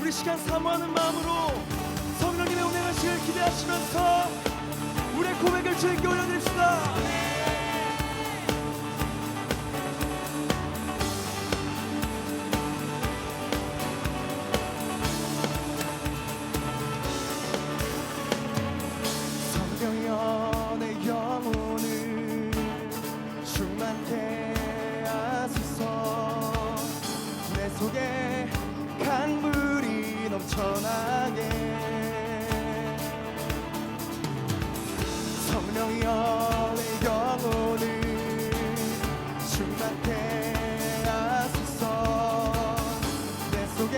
우리 시간 사모하는 마음으로 성령님의 운행하시길 기대하시면서 우리의 고백을 주님께 올려드립시다. 성령여 내 영혼을 충만케 하소서. 내 속에 강물이 넘쳐나게. 성령여 내 영혼을 충만케 하소서. 내 속에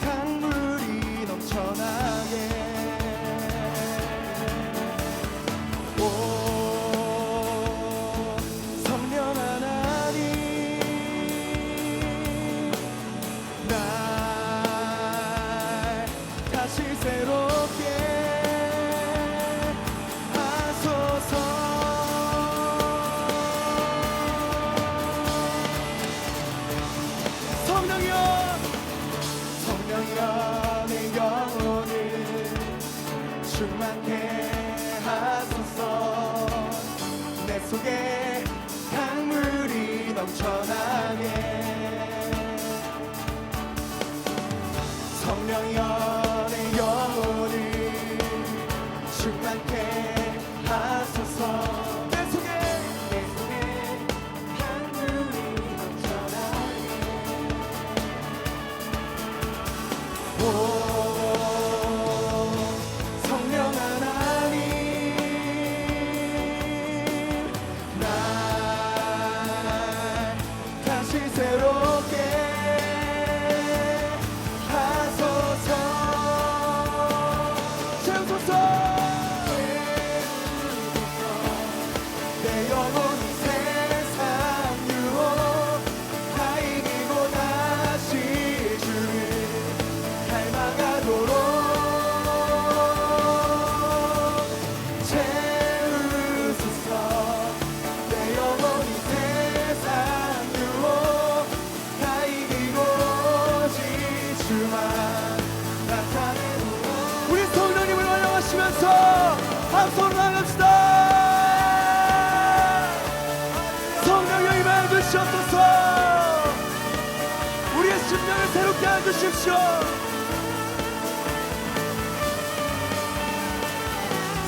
강물이 넘쳐나게. 성령여 내 영혼을 충만케 하소서. 내 속에 강물이 넘쳐나게. 성령여 내 영혼을 충만케 하소서. 우리 성령님을 환영하시면서 함성을 나갑시다. 성령여 임하여 주시옵소서. 우리의 심령을 새롭게 하여 주십시오.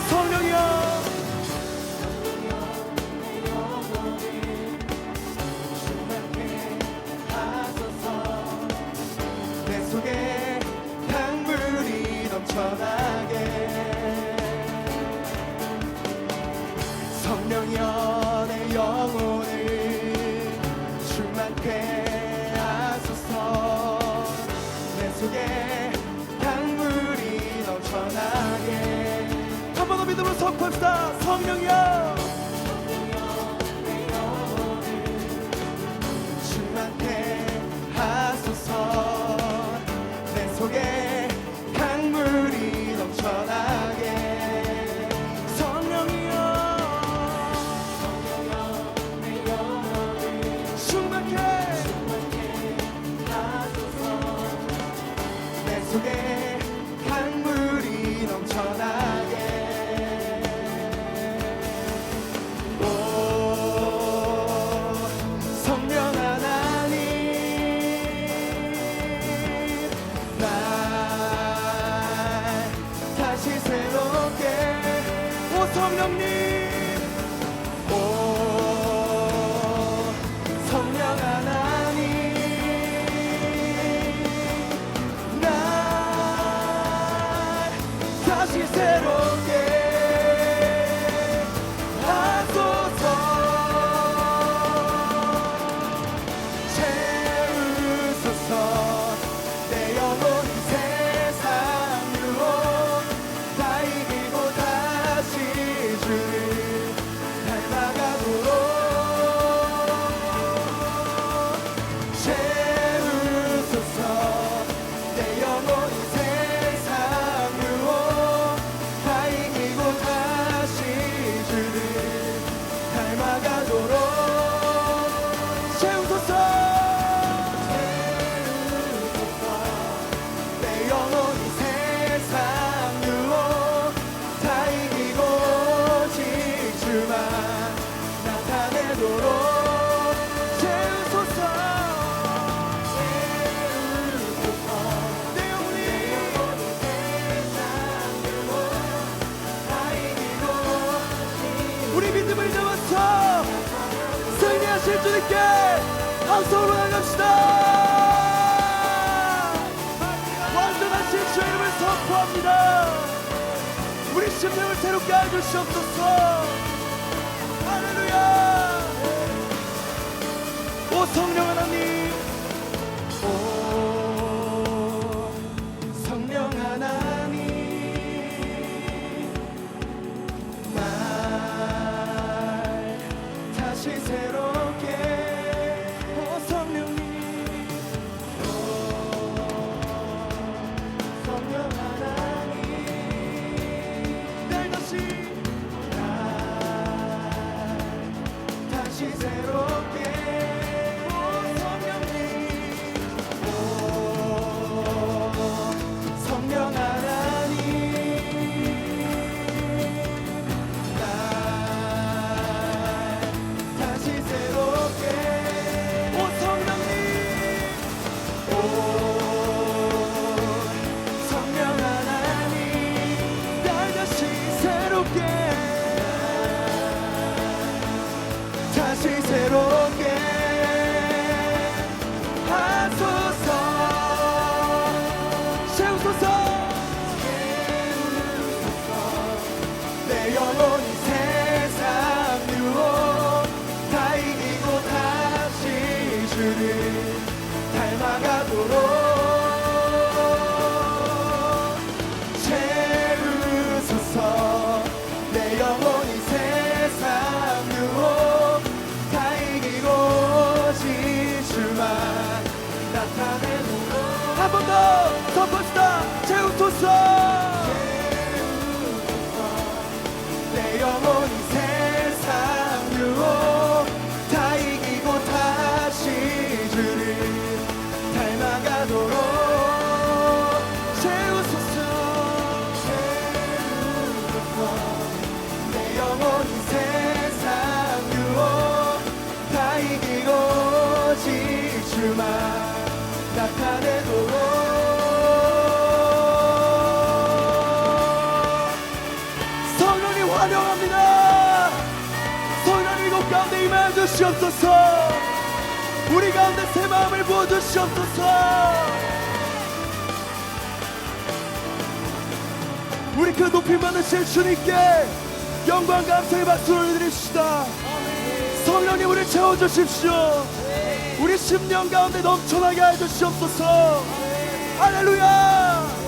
성령이여 속에 강물이 넘쳐나게. 성령여 내 영혼을 충만케 하소서. 내 속에 강물이 넘쳐나게. 한 번 더 믿음으로 선포합시다. 성령여 내 영혼을 충만케 하소서. 속에 강물이 넘쳐나게. 성령이여 내 영혼을 충만케 하소서. 내 속에 강물이 넘쳐나게. 성령님, 오 성령 하나님, 날 다시 새롭게 하소서. 채우소서. 내 영혼이 세상 유혹 다 이기고 다시 닮아가도록 채우소서. 내 영혼이 세상 유혹 다 이기고 영원히 세상 유혹 다 이기고 지주만 나타내도록 채우소서. 내 영혼이 우리 믿음을 잡아서 승리하실 주님께 함성으로 나갑시다. 완전하신 주의 이름을 선포합니다. 우리 심령을 새롭게 해주시옵소서. 할렐루야. 오 성령 하나님, 오 성령 하나님, 날 다시 새롭게. 오 성령님, 오 성령 하나님, 날 다시 새롭게. 오 성령님, 오 성령 하나님, 날 다시 새롭게. 오 성령님, 오 성령 하나님, 날 다시 새롭게. 다시 새롭게 하소서. 채우소서. 내 영혼이 세상 유혹 다 이기고 다시 주를 닮아가도록 채우소서. 내 영혼이 세상 유혹 다 이기고 지주만 나타내도록. 한 번 더 선포합시다. 채우소서. 내 영혼이 세상 유혹 다 이기고 다시 주를 닮아가도록 채우소서. 내 영혼이 세상 유혹 다 이기고 지주만 나타내도록. 성령님 환영합니다. 성령님 이곳 가운데 임하여 주시옵소서. 우리 가운데 새 마음을 부어주시옵소서. 우리 그 높임 받으실 주님께 영광 감사의 박수를 드립시다. 성령님 우리 채워주십시오. 우리 심령 가운데 넘쳐나게 해주시옵소서. 할렐루야.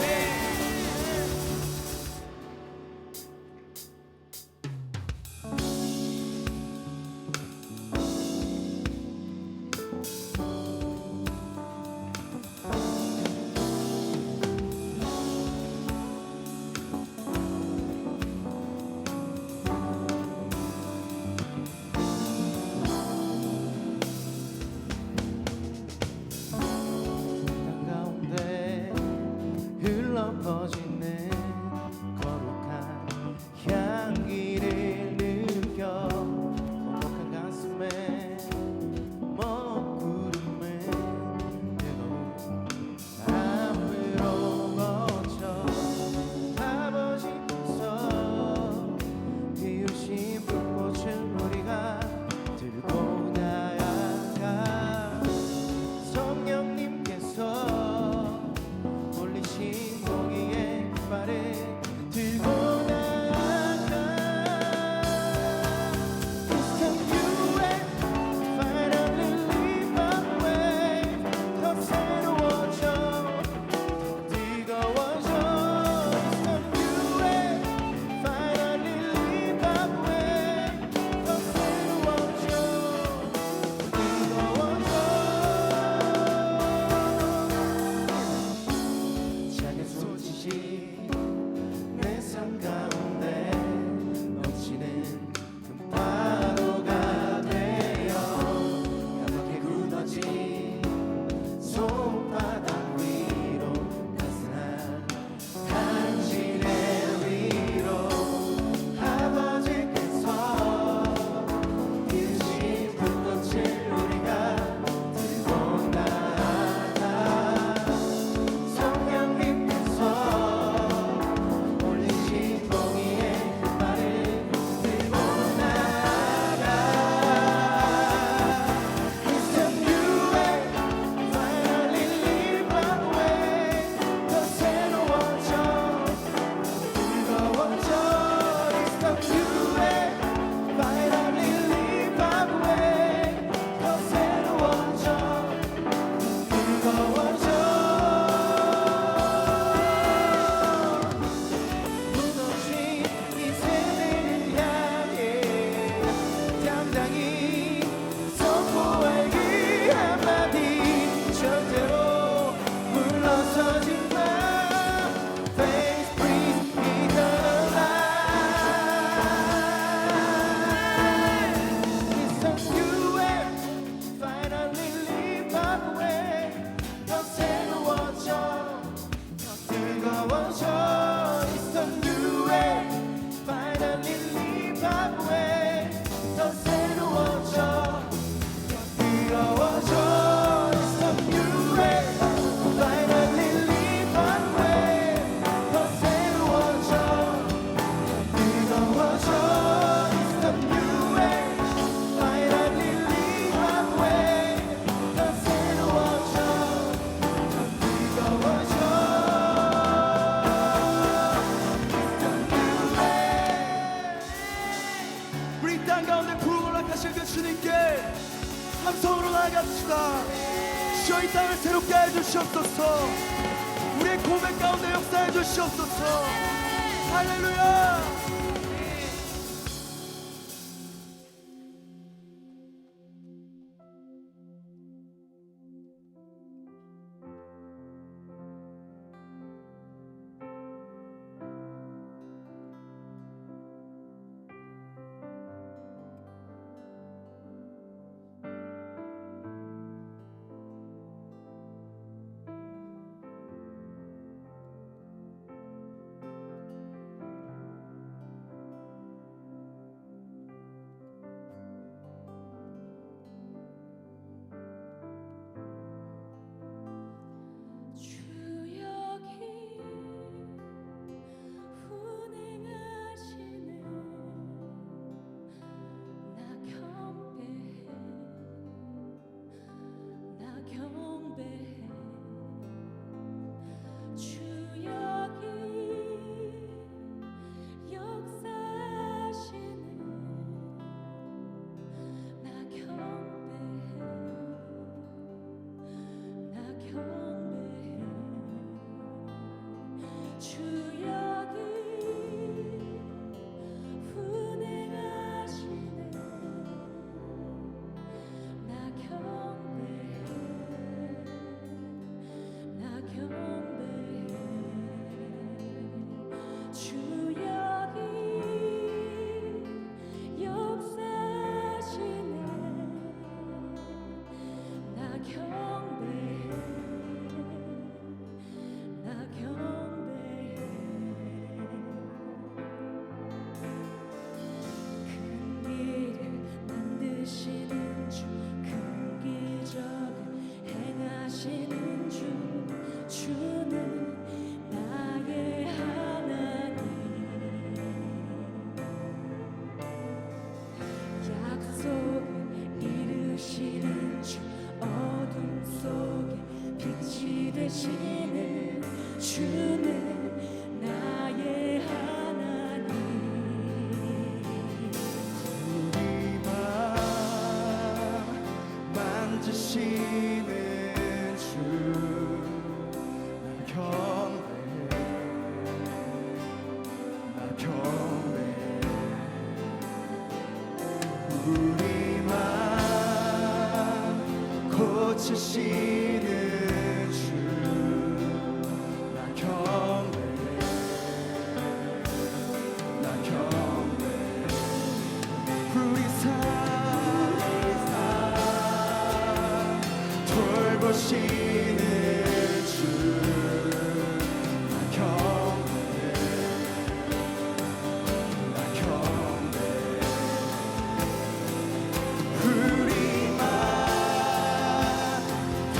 원합니다. 주여 이 땅을 새롭게 해주시옵소서. 우리의 고백 가운데 역사해 주시옵소서. 할렐루야. 되시는 주는 나의 하나님. 우리 맘 만지시는 주 나 경배해 나 경배해. 우리 맘 고치시는 돌보시는 주 나 경배해 나 경배해. 우리만 다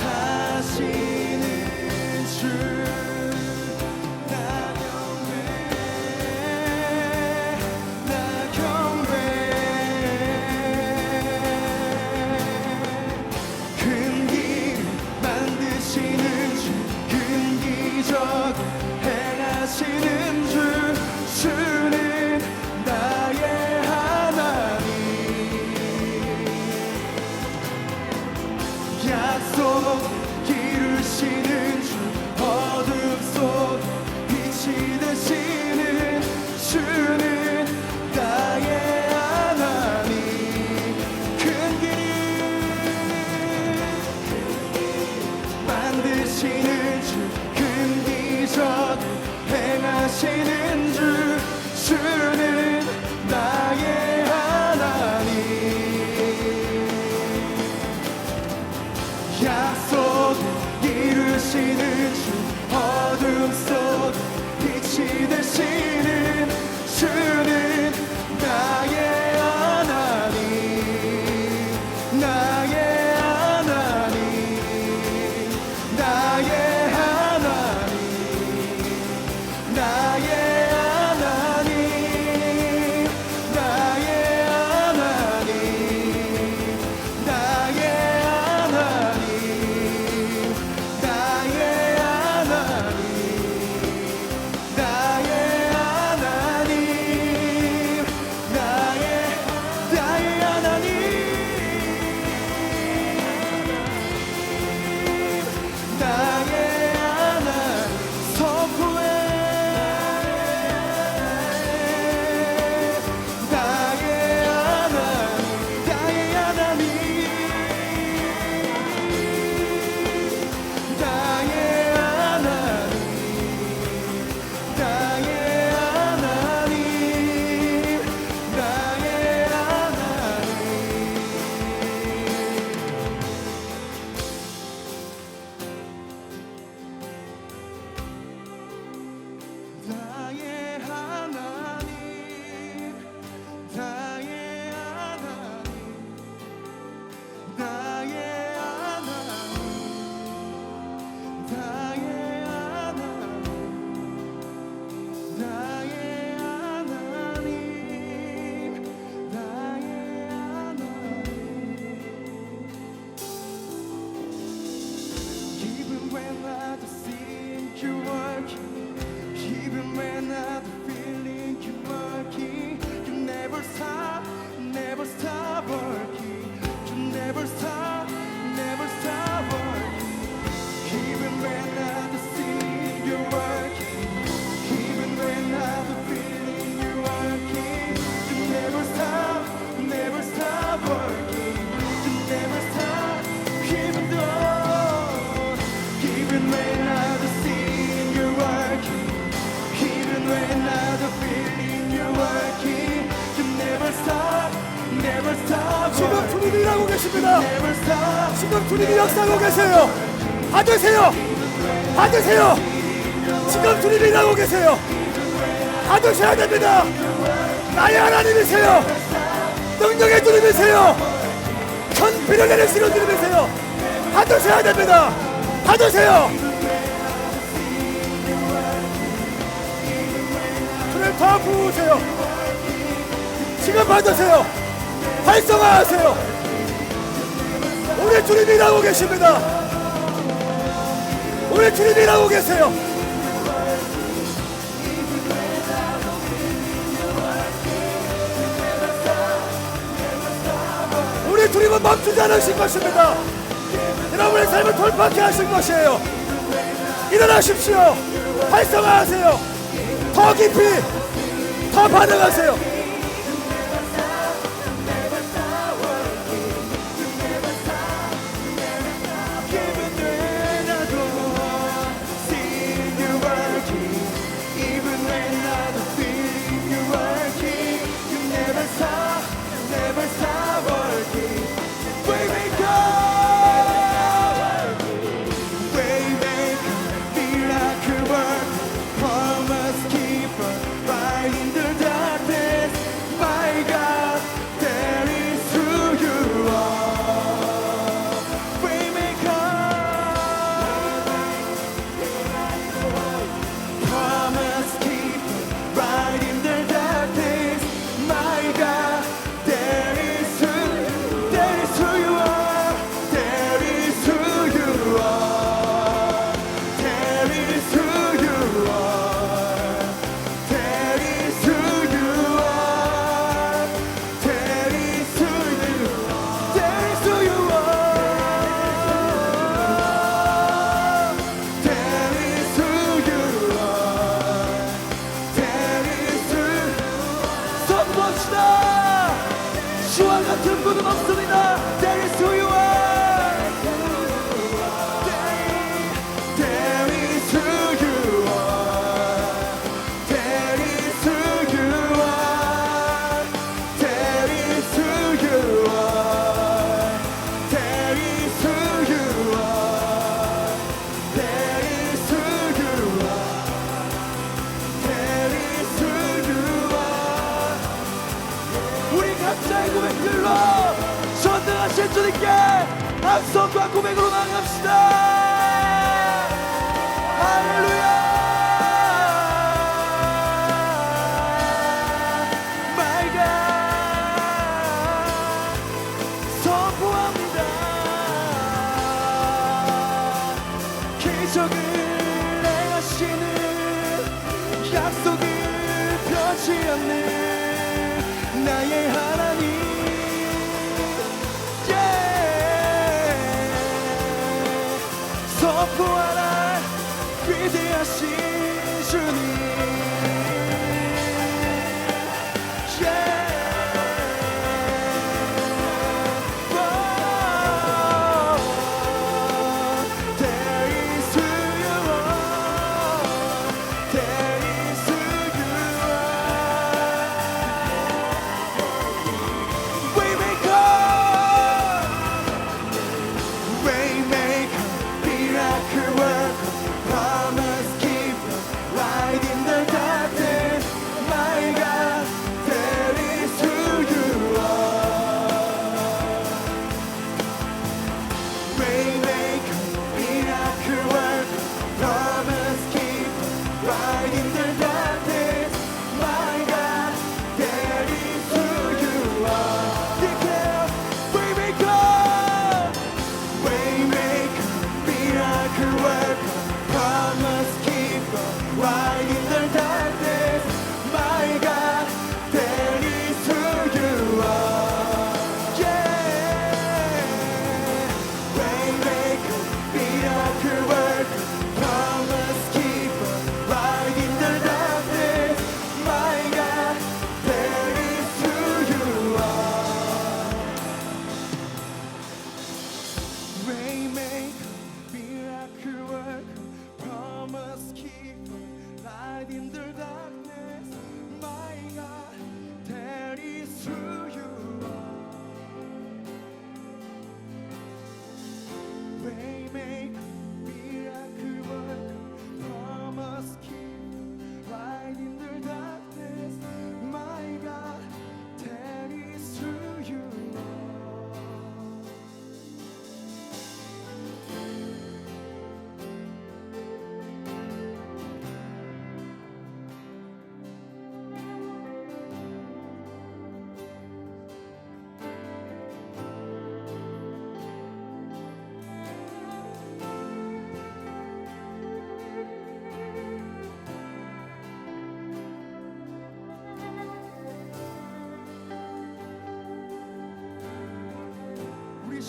계십니다. 지금 주님이 역사하고 계세요. 받으세요. 받으세요. 지금 주님이 일하고 계세요. 받으셔야 됩니다. 나의 하나님이세요. 능력의 주님이세요. 큰 비를 내리시는 주님이세요. 받으셔야 됩니다. 받으세요. 주님 더 부으세요. 지금 받으세요. 활성화하세요. 우리 주님이 일하고 계십니다. 우리 주님이 일하고 계세요. 우리 주님은 멈추지 않으신 것입니다. 여러분의 삶을 돌파케 하실 것이에요. 일어나십시오. 활성화하세요. 더 깊이, 더 반응하세요. 시와 같은 분은 없습니다. That is who you are. That is who you are. That is who you are. That is who you are. That is who you are. That is who you are. That is who you are. 우리 각자의 고백들로 전능하신 주님께 함성과 고백으로 나아갑시다. 할렐루야. My God 선포합니다. 기적을 행하시는 약속을 펴지 않는 나의 하나님. 선포하라 위대하신 주님. There is who you are. There is who you are. Waymaker, Waymaker, miracle worker, promise keeper, light in the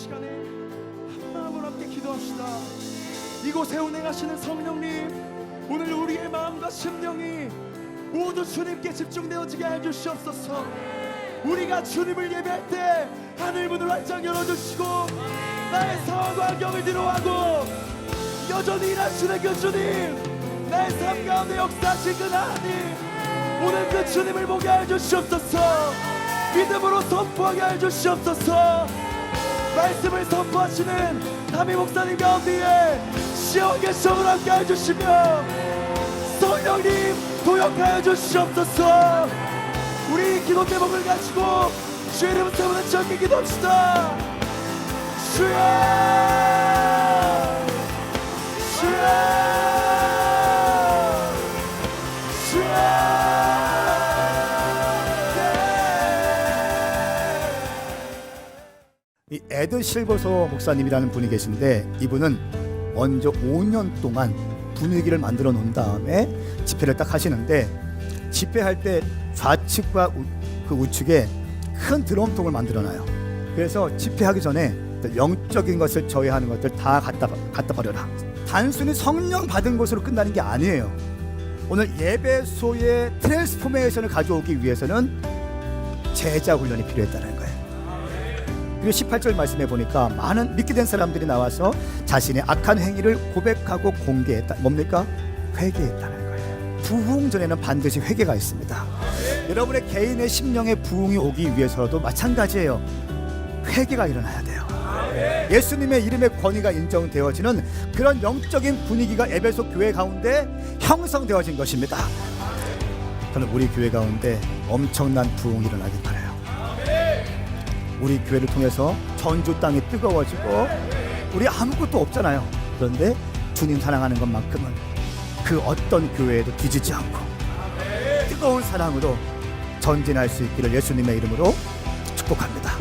시간에 한 마음으로 함께 기도합시다. 이곳에 운행하시는 성령님, 오늘 우리의 마음과 심령이 모두 주님께 집중되어지게 해주시옵소서. 우리가 주님을 예배할 때 하늘문을 활짝 열어주시고 나의 상황과 환경을 뒤로하고 여전히 일하시는 그 주님, 나의 삶 가운데 역사하신 그 하나님, 오늘 그 주님을 보게 해주시옵소서. 믿음으로 선포하게 해주시옵소서. 말씀을 선포하시는 담임 목사님 가운데에 시원하게 성을 함께 해주시며 성령님 도역하여 주시옵소서. 우리 기도 제목을 가지고 주의 이름을 세우는 절기 기도합시다. 주여, 주여, 주여. 이 에드 실버소 목사님이라는 분이 계신데, 이분은 먼저 5년 동안 분위기를 만들어 놓은 다음에 집회를 딱 하시는데, 집회할 때 좌측과 그 우측에 큰 드럼통을 만들어 놔요. 그래서 집회하기 전에 영적인 것을 저해하는 것들 다 갖다 버려라. 단순히 성령 받은 것으로 끝나는 게 아니에요. 오늘 예배소의 트랜스포메이션을 가져오기 위해서는 제자 훈련이 필요했다는 거예요. 그리고 18절 말씀해 보니까 많은 믿게 된 사람들이 나와서 자신의 악한 행위를 고백하고 공개했다. 뭡니까? 회개했다는 거예요. 부흥 전에는 반드시 회개가 있습니다. 여러분의 개인의 심령의 부흥이 오기 위해서도 마찬가지예요. 회개가 일어나야 돼요. 예수님의 이름의 권위가 인정되어지는 그런 영적인 분위기가 에베소 교회 가운데 형성되어진 것입니다. 저는 우리 교회 가운데 엄청난 부흥이 일어나길 바라요. 우리 교회를 통해서 전주 땅이 뜨거워지고, 우리 아무것도 없잖아요. 그런데 주님 사랑하는 것만큼은 그 어떤 교회에도 뒤지지 않고 뜨거운 사랑으로 전진할 수 있기를 예수님의 이름으로 축복합니다.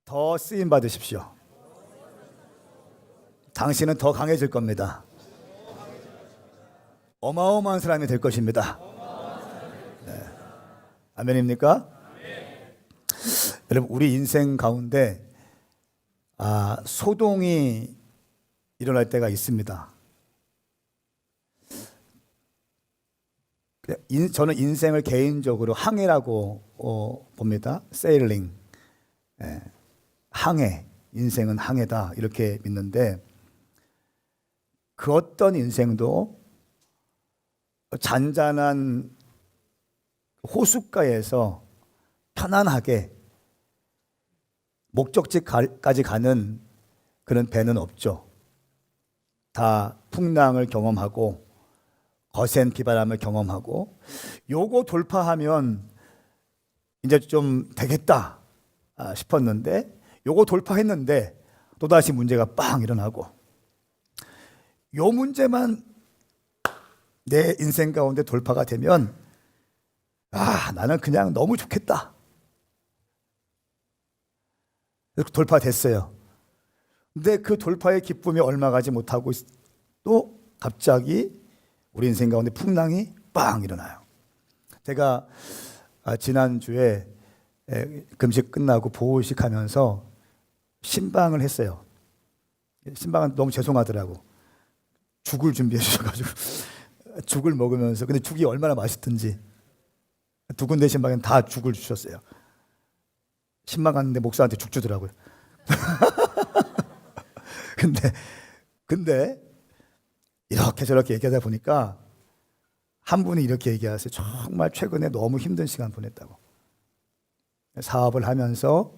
더 쓰임 받으십시오. 당신은 더 강해질 겁니다. 어마어마한 사람이 될 것입니다. 네. 아멘입니까? 여러분, 우리 인생 가운데 소동이 일어날 때가 있습니다. 저는 인생을 개인적으로 항해라고 봅니다. 세일링. 네. 항해, 인생은 항해다 이렇게 믿는데, 그 어떤 인생도 잔잔한 호숫가에서 편안하게 목적지까지 가는 그런 배는 없죠. 다 풍랑을 경험하고 거센 비바람을 경험하고, 요거 돌파하면 이제 좀 되겠다 싶었는데, 요거 돌파했는데 또다시 문제가 빵 일어나고, 요 문제만 내 인생 가운데 돌파가 되면 나는 그냥 너무 좋겠다. 돌파됐어요. 근데 그 돌파의 기쁨이 얼마 가지 못하고 또 갑자기 우리 인생 가운데 풍랑이 빵 일어나요. 제가 지난주에 금식 끝나고 보호식 하면서 신방을 했어요. 신방은 너무 죄송하더라고. 죽을 준비해 주셔가지고 죽을 먹으면서, 근데 죽이 얼마나 맛있든지 두 군데 신방에는 다 죽을 주셨어요. 신방 갔는데 목사한테 죽 주더라고요. 근데 이렇게 저렇게 얘기하다 보니까 한 분이 이렇게 얘기하세요. 정말 최근에 너무 힘든 시간 보냈다고. 사업을 하면서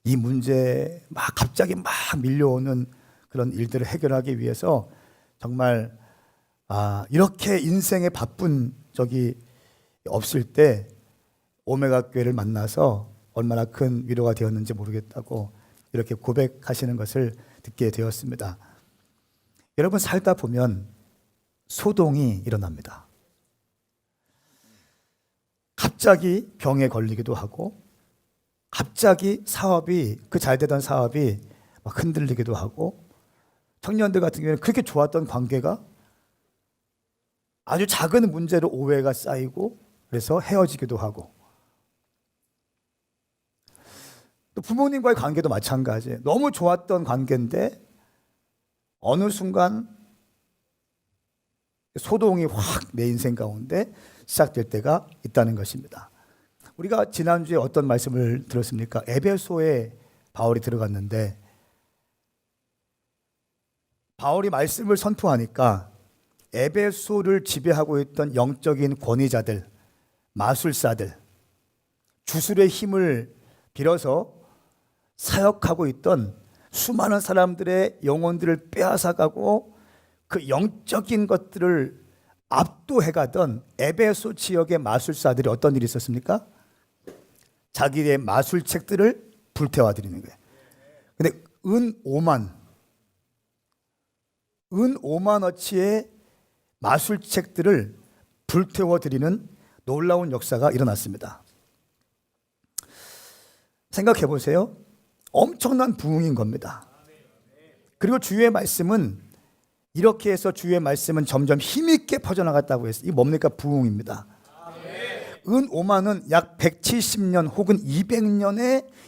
이 문제 갑자기 밀려오는 그런 일들을 해결하기 위해서 정말 이렇게 인생에 바쁜 적이 없을 때 오메가 교회를 만나서 얼마나 큰 위로가 되었는지 모르겠다고 이렇게 고백하시는 것을 듣게 되었습니다. 여러분, 살다 보면 소동이 일어납니다. 갑자기 병에 걸리기도 하고, 갑자기 그 잘 되던 사업이 막 흔들리기도 하고, 청년들 같은 경우에는 그렇게 좋았던 관계가 아주 작은 문제로 오해가 쌓이고, 그래서 헤어지기도 하고, 또 부모님과의 관계도 마찬가지예요. 너무 좋았던 관계인데 어느 순간 소동이 확 내 인생 가운데 시작될 때가 있다는 것입니다. 우리가 지난주에 어떤 말씀을 들었습니까? 에베소에 바울이 들어갔는데 바울이 말씀을 선포하니까 에베소를 지배하고 있던 영적인 권위자들, 마술사들, 주술의 힘을 빌어서 사역하고 있던 수많은 사람들의 영혼들을 빼앗아가고 그 영적인 것들을 압도해가던 에베소 지역의 마술사들이 어떤 일이 있었습니까? 자기의 마술책들을 불태워드리는 거예요. 근데 은 5만어치의 마술책들을 불태워드리는 놀라운 역사가 일어났습니다. 생각해 보세요. 엄청난 부흥인 겁니다. 그리고 주의 말씀은 이렇게 해서 주의 말씀은 점점 힘있게 퍼져나갔다고 했어요. 이게 뭡니까? 부흥입니다. 은 5만은 약 170년 혹은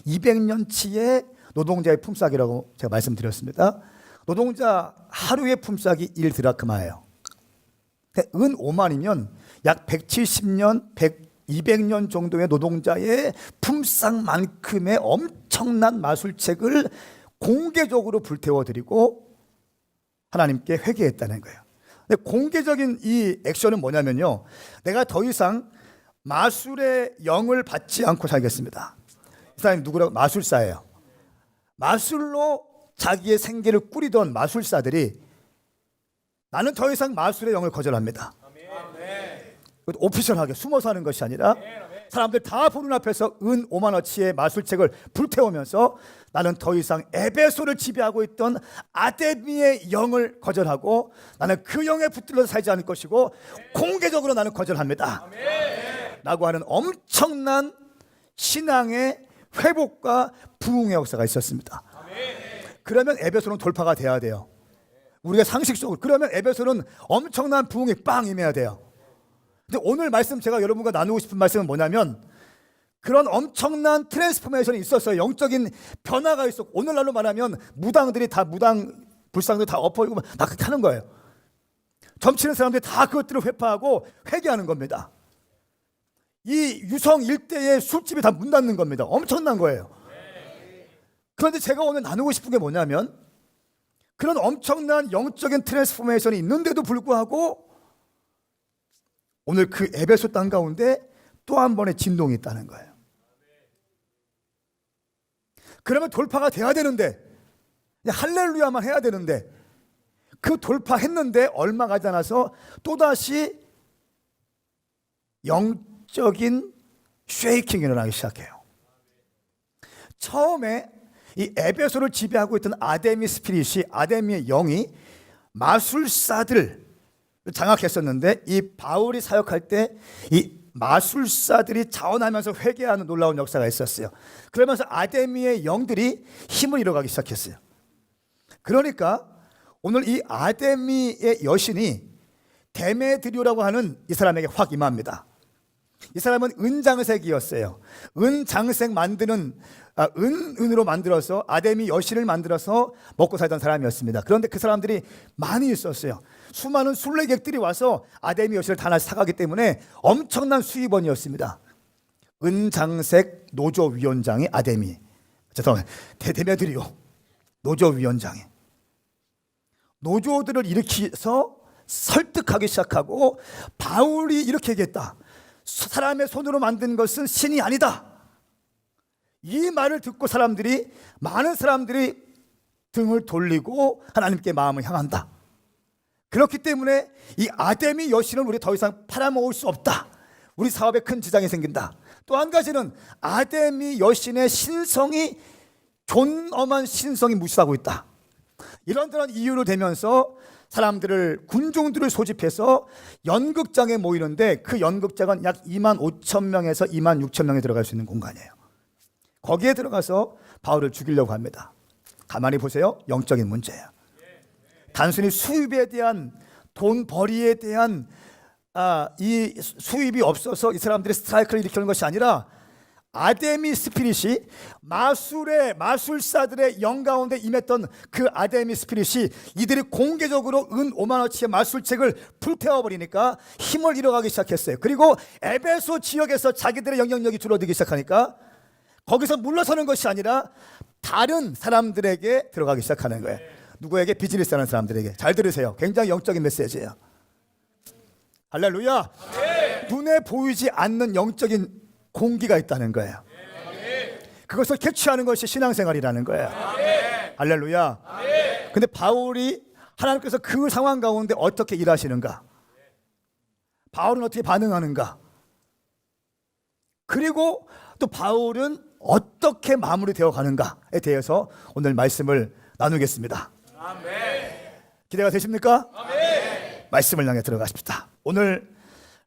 200년치의 노동자의 품삯이라고 제가 말씀드렸습니다. 노동자 하루의 품삯이 1드라크마예요. 은 5만이면 약 170년, 200년 정도의 노동자의 품삯만큼의 엄청난 마술책을 공개적으로 불태워드리고 하나님께 회개했다는 거예요. 근데 공개적인 이 액션은 뭐냐면요, 내가 더 이상 마술의 영을 받지 않고 살겠습니다. 이 사람이 누구라고? 마술사예요. 마술로 자기의 생계를 꾸리던 마술사들이 나는 더 이상 마술의 영을 거절합니다. 오피셜하게 숨어서 하는 것이 아니라 사람들 다 보는 앞에서 은 5만어치의 마술책을 불태우면서 나는 더 이상 에베소를 지배하고 있던 아데미의 영을 거절하고 나는 그 영에 붙들려 살지 않을 것이고 공개적으로 나는 거절합니다 라고 하는 엄청난 신앙의 회복과 부흥의 역사가 있었습니다. 그러면 에베소는 돌파가 돼야 돼요. 우리가 상식적으로. 그러면 에베소는 엄청난 부흥이 빵 임해야 돼요. 근데 오늘 말씀, 제가 여러분과 나누고 싶은 말씀은 뭐냐면 그런 엄청난 트랜스포메이션이 있었어요. 영적인 변화가 있었고, 오늘날로 말하면 무당들이 다 불상들 다 엎어지고 다 그렇게 하는 거예요. 점치는 사람들이 다 그것들을 회파하고 회개하는 겁니다. 이 유성 일대의 술집이 다 문 닫는 겁니다. 엄청난 거예요. 그런데 제가 오늘 나누고 싶은 게 뭐냐면 그런 엄청난 영적인 트랜스포메이션이 있는데도 불구하고 오늘 그 에베소 땅 가운데 또 한 번의 진동이 있다는 거예요. 그러면 돌파가 돼야 되는데, 할렐루야만 해야 되는데, 그 돌파했는데 얼마 가지 않아서 또다시 영적인 쉐이킹이 일어나기 시작해요. 처음에 이 에베소를 지배하고 있던 아데미 스피릿이, 아데미의 영이 마술사들을 장악했었는데, 이 바울이 사역할 때 이 마술사들이 자원하면서 회개하는 놀라운 역사가 있었어요. 그러면서 아데미의 영들이 힘을 잃어가기 시작했어요. 그러니까 오늘 이 아데미의 여신이 데메드리오라고 하는 이 사람에게 확 임합니다. 이 사람은 은장색이었어요. 은장색 만드는 은으로 만들어서 아데미 여신을 만들어서 먹고 살던 사람이었습니다. 그런데 그 사람들이 많이 있었어요. 수많은 순례객들이 와서 아데미 여신을 다 하나씩 사가기 때문에 엄청난 수입원이었습니다. 은장색 노조위원장이 아데미, 죄송합니다, 데메드리오 노조위원장이 노조들을 일으켜서 설득하기 시작하고, 바울이 이렇게 얘기했다. 사람의 손으로 만든 것은 신이 아니다. 이 말을 듣고 많은 사람들이 등을 돌리고 하나님께 마음을 향한다. 그렇기 때문에 이 아데미 여신을 우리 더 이상 팔아먹을 수 없다. 우리 사업에 큰 지장이 생긴다. 또 한 가지는 아데미 여신의 신성이, 존엄한 신성이 무시하고 있다. 이런저런 이유로 되면서 사람들을, 군중들을 소집해서 연극장에 모이는데, 그 연극장은 약 2만 5천 명에서 2만 6천 명이 들어갈 수 있는 공간이에요. 거기에 들어가서 바울을 죽이려고 합니다. 가만히 보세요. 영적인 문제예요. 단순히 수입에 대한, 돈벌이에 대한 이 수입이 없어서 이 사람들이 스트라이크를 일으키는 것이 아니라, 아데미 스피릿이, 마술사들의 영 가운데 임했던 그 아데미 스피릿이 이들이 공개적으로 은 5만 원치의 마술책을 불태워버리니까 힘을 잃어가기 시작했어요. 그리고 에베소 지역에서 자기들의 영향력이 줄어들기 시작하니까 거기서 물러서는 것이 아니라 다른 사람들에게 들어가기 시작하는 거예요. 누구에게? 비즈니스하는 사람들에게. 잘 들으세요. 굉장히 영적인 메시지예요. 할렐루야. 눈에 보이지 않는 영적인 공기가 있다는 거예요. 그것을 캐치하는 것이 신앙생활이라는 거예요. 할렐루야. 근데 바울이, 하나님께서 그 상황 가운데 어떻게 일하시는가, 바울은 어떻게 반응하는가, 그리고 또 바울은 어떻게 마무리되어 가는가에 대해서 오늘 말씀을 나누겠습니다. 기대가 되십니까? 말씀을 향해 들어가십시다. 오늘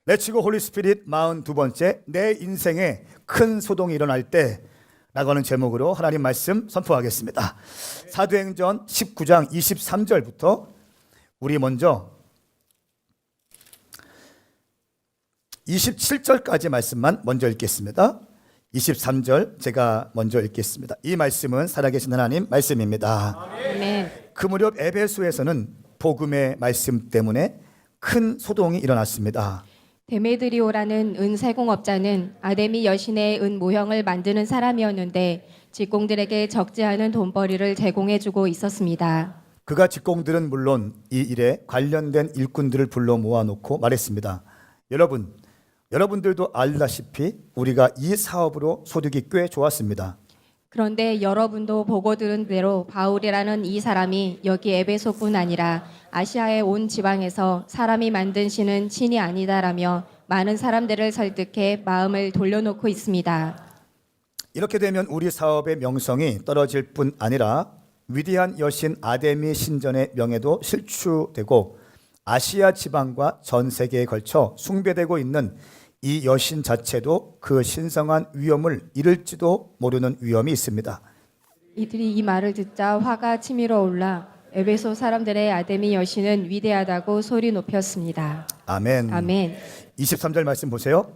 레츠고 홀리 스피릿 42번째, 내 인생에 큰 소동이 일어날 때 라고 하는 제목으로 하나님 말씀 선포하겠습니다. 사도행전 19장 23절부터 우리 먼저 27절까지 말씀만 먼저 읽겠습니다. 23절 제가 먼저 읽겠습니다. 이 말씀은 살아계신 하나님 말씀입니다. 아멘. 그 무렵 에베소에서는 복음의 말씀 때문에 큰 소동이 일어났습니다. 데메드리오라는 은 세공업자는 아데미 여신의 은 모형을 만드는 사람이었는데 직공들에게 적지 않은 돈벌이를 제공해주고 있었습니다. 그가 직공들은 물론 이 일에 관련된 일꾼들을 불러 모아놓고 말했습니다. 여러분들도 알다시피 우리가 이 사업으로 소득이 꽤 좋았습니다. 그런데 여러분도 보고 들은 대로 바울이라는 이 사람이 여기 에베소뿐 아니라 아시아의 온 지방에서 사람이 만든 신은 신이 아니다라며 많은 사람들을 설득해 마음을 돌려놓고 있습니다. 이렇게 되면 우리 사업의 명성이 떨어질 뿐 아니라 위대한 여신 아데미 신전의 명예도 실추되고 아시아 지방과 전 세계에 걸쳐 숭배되고 있는 이 여신 자체도 그 신성한 위엄을 잃을지도 모르는 위험이 있습니다. 이들이 이 말을 듣자 화가 치밀어 올라 에베소 사람들의 아데미 여신은 위대하다고 소리 높였습니다. 아멘. 아멘. 23절 말씀 보세요.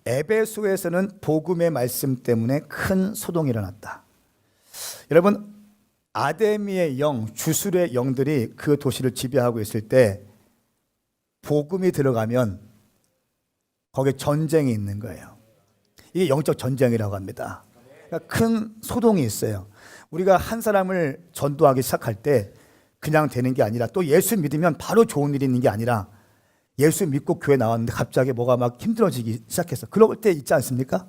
에베소에서는 복음의 말씀 때문에 큰 소동이 일어났다. 여러분, 아데미의 영, 주술의 영들이 그 도시를 지배하고 있을 때 복음이 들어가면 거기에 전쟁이 있는 거예요. 이게 영적 전쟁이라고 합니다. 그러니까 큰 소동이 있어요. 우리가 한 사람을 전도하기 시작할 때 그냥 되는 게 아니라, 또 예수 믿으면 바로 좋은 일이 있는 게 아니라, 예수 믿고 교회 나왔는데 갑자기 뭐가 막 힘들어지기 시작했어. 그럴 때 있지 않습니까?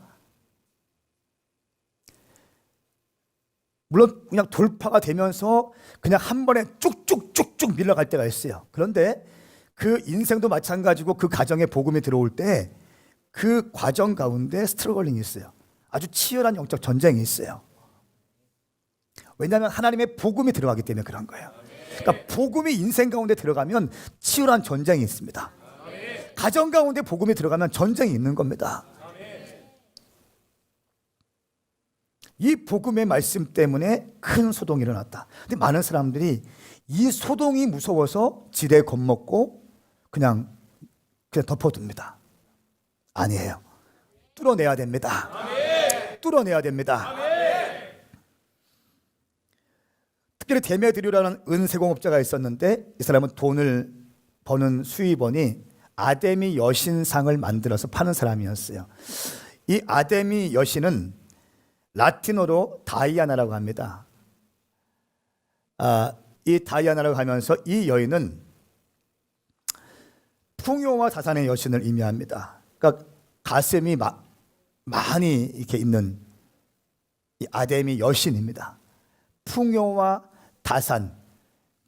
물론 그냥 돌파가 되면서 그냥 한 번에 쭉쭉쭉쭉 밀려갈 때가 있어요. 그런데 그 인생도 마찬가지고 그 가정에 복음이 들어올 때 그 과정 가운데 스트러글링이 있어요. 아주 치열한 영적 전쟁이 있어요. 왜냐하면 하나님의 복음이 들어가기 때문에 그런 거예요. 그러니까 복음이 인생 가운데 들어가면 치열한 전쟁이 있습니다. 가정 가운데 복음이 들어가면 전쟁이 있는 겁니다. 이 복음의 말씀 때문에 큰 소동이 일어났다. 근데 많은 사람들이 이 소동이 무서워서 지레 겁먹고 그냥 덮어둡니다. 아니에요. 뚫어내야 됩니다. 뚫어내야 됩니다. 특별히 데메드리오라는 은세공업자가 있었는데 이 사람은 돈을 버는 수입원이 아데미 여신상을 만들어서 파는 사람이었어요. 이 아데미 여신은 라틴어로 다이아나라고 합니다. 이 다이아나라고 하면서 이 여인은 풍요와 자산의 여신을 의미합니다. 그러니까 가슴이 많이 이렇게 있는 이 아데미 여신입니다. 풍요와 다산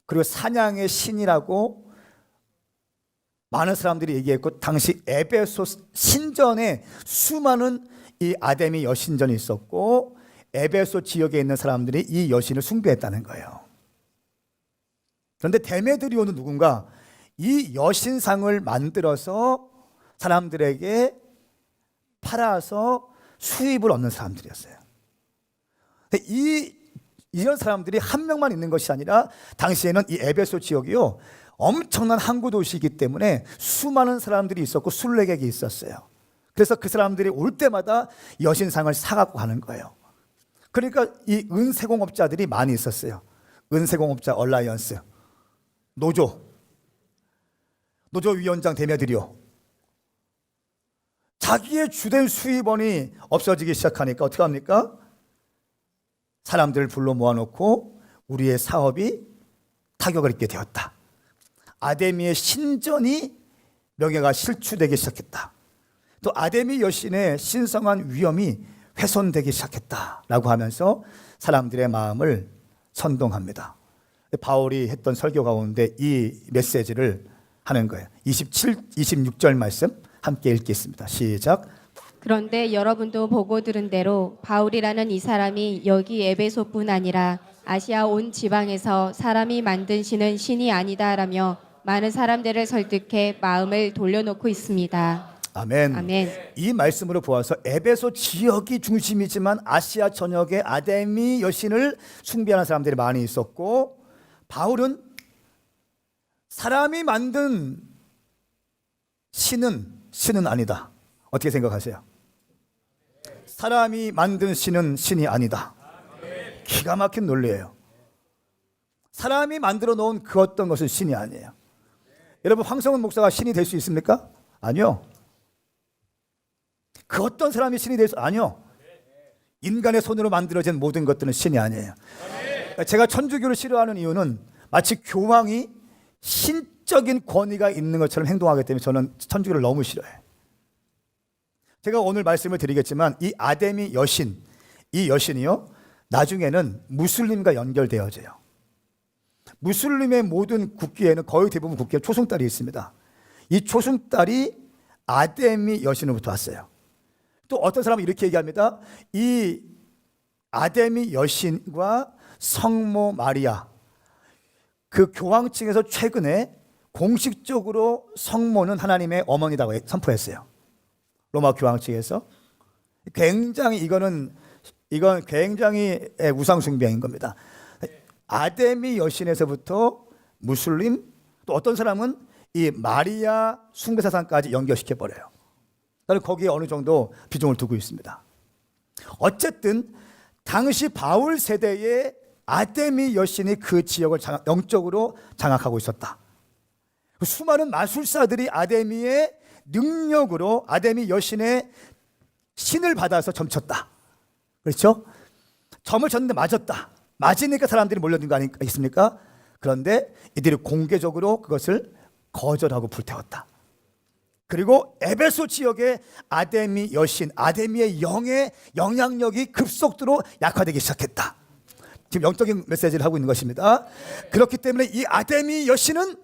그리고 사냥의 신이라고 많은 사람들이 얘기했고, 당시 에베소 신전에 수많은 이 아데미 여신전이 있었고 에베소 지역에 있는 사람들이 이 여신을 숭배했다는 거예요. 그런데 데메드리오는 누군가 이 여신상을 만들어서 사람들에게 팔아서 수입을 얻는 사람들이었어요. 근데 이런 사람들이 한 명만 있는 것이 아니라 당시에는 이 에베소 지역이요 엄청난 항구 도시이기 때문에 수많은 사람들이 있었고 순례객이 있었어요. 그래서 그 사람들이 올 때마다 여신상을 사갖고 가는 거예요. 그러니까 이 은세공업자들이 많이 있었어요. 은세공업자 얼라이언스, 노조 위원장 데메드리오. 자기의 주된 수입원이 없어지기 시작하니까 어떻게 합니까? 사람들을 불러 모아놓고 우리의 사업이 타격을 입게 되었다. 아데미의 신전이 명예가 실추되기 시작했다. 또 아데미 여신의 신성한 위엄이 훼손되기 시작했다라고 하면서 사람들의 마음을 선동합니다. 바울이 했던 설교 가운데 이 메시지를 하는 거예요. 26절 말씀 함께 읽겠습니다. 시작. 그런데 여러분도 보고 들은 대로 바울이라는 이 사람이 여기 에베소뿐 아니라 아시아 온 지방에서 사람이 만든 신은 신이 아니다라며 많은 사람들을 설득해 마음을 돌려놓고 있습니다. 아멘. 아멘. 이 말씀으로 보아서 에베소 지역이 중심이지만 아시아 전역에 아데미 여신을 숭배하는 사람들이 많이 있었고, 바울은 사람이 만든 신은 아니다. 어떻게 생각하세요? 사람이 만든 신은 신이 아니다. 기가 막힌 논리예요. 사람이 만들어 놓은 그 어떤 것은 신이 아니에요. 여러분, 황성은 목사가 신이 될 수 있습니까? 아니요. 그 어떤 사람이 신이 될 수 아니요. 인간의 손으로 만들어진 모든 것들은 신이 아니에요. 제가 천주교를 싫어하는 이유는 마치 교황이 신적인 권위가 있는 것처럼 행동하기 때문에 저는 천주교를 너무 싫어해요. 제가 오늘 말씀을 드리겠지만 이 아데미 여신, 이 여신이요 나중에는 무슬림과 연결되어져요. 무슬림의 모든 국기에는 거의 대부분 국기에 초승달이 있습니다. 이 초승달이 아데미 여신으로부터 왔어요. 또 어떤 사람은 이렇게 얘기합니다. 이 아데미 여신과 성모 마리아, 그 교황 측에서 최근에 공식적으로 성모는 하나님의 어머니라고 선포했어요. 로마 교황 측에서. 굉장히 이건 굉장히 우상 숭배인 겁니다. 아데미 여신에서부터 무슬림, 또 어떤 사람은 이 마리아 숭배 사상까지 연결시켜 버려요. 저는 거기에 어느 정도 비중을 두고 있습니다. 어쨌든 당시 바울 세대의 아데미 여신이 그 지역을 영적으로 장악하고 있었다. 수많은 마술사들이 아데미의 능력으로 아데미 여신의 신을 받아서 점쳤다. 그렇죠? 점을 쳤는데 맞았다. 맞으니까 사람들이 몰려든 거 아니겠습니까? 그런데 이들이 공개적으로 그것을 거절하고 불태웠다. 그리고 에베소 지역의 아데미 여신, 아데미의 영의 영향력이 급속도로 약화되기 시작했다. 지금 영적인 메시지를 하고 있는 것입니다. 그렇기 때문에 이 아데미 여신은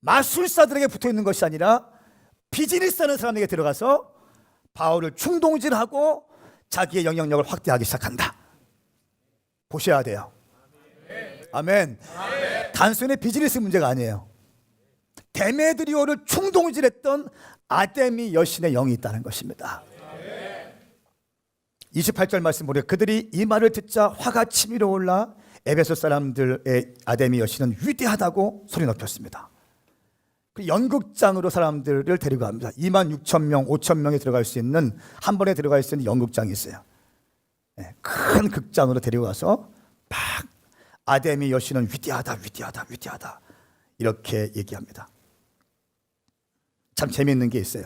마술사들에게 붙어 있는 것이 아니라 비즈니스 하는 사람에게 들어가서 바울을 충동질하고 자기의 영향력을 확대하기 시작한다. 보셔야 돼요. 아멘. 단순히 비즈니스 문제가 아니에요. 데메드리오를 충동질했던 아데미 여신의 영이 있다는 것입니다. 28절 말씀 보려 그들이 이 말을 듣자 화가 치밀어 올라 에베소 사람들의 아데미 여신은 위대하다고 소리 높였습니다. 그 연극장으로 사람들을 데리고 갑니다. 26,000명, 5,000명이 들어갈 수 있는, 한 번에 들어갈 수 있는 연극장이 있어요. 네, 큰 극장으로 데리고 가서 막 아데미 여신은 위대하다, 위대하다, 위대하다 이렇게 얘기합니다. 참 재미있는 게 있어요.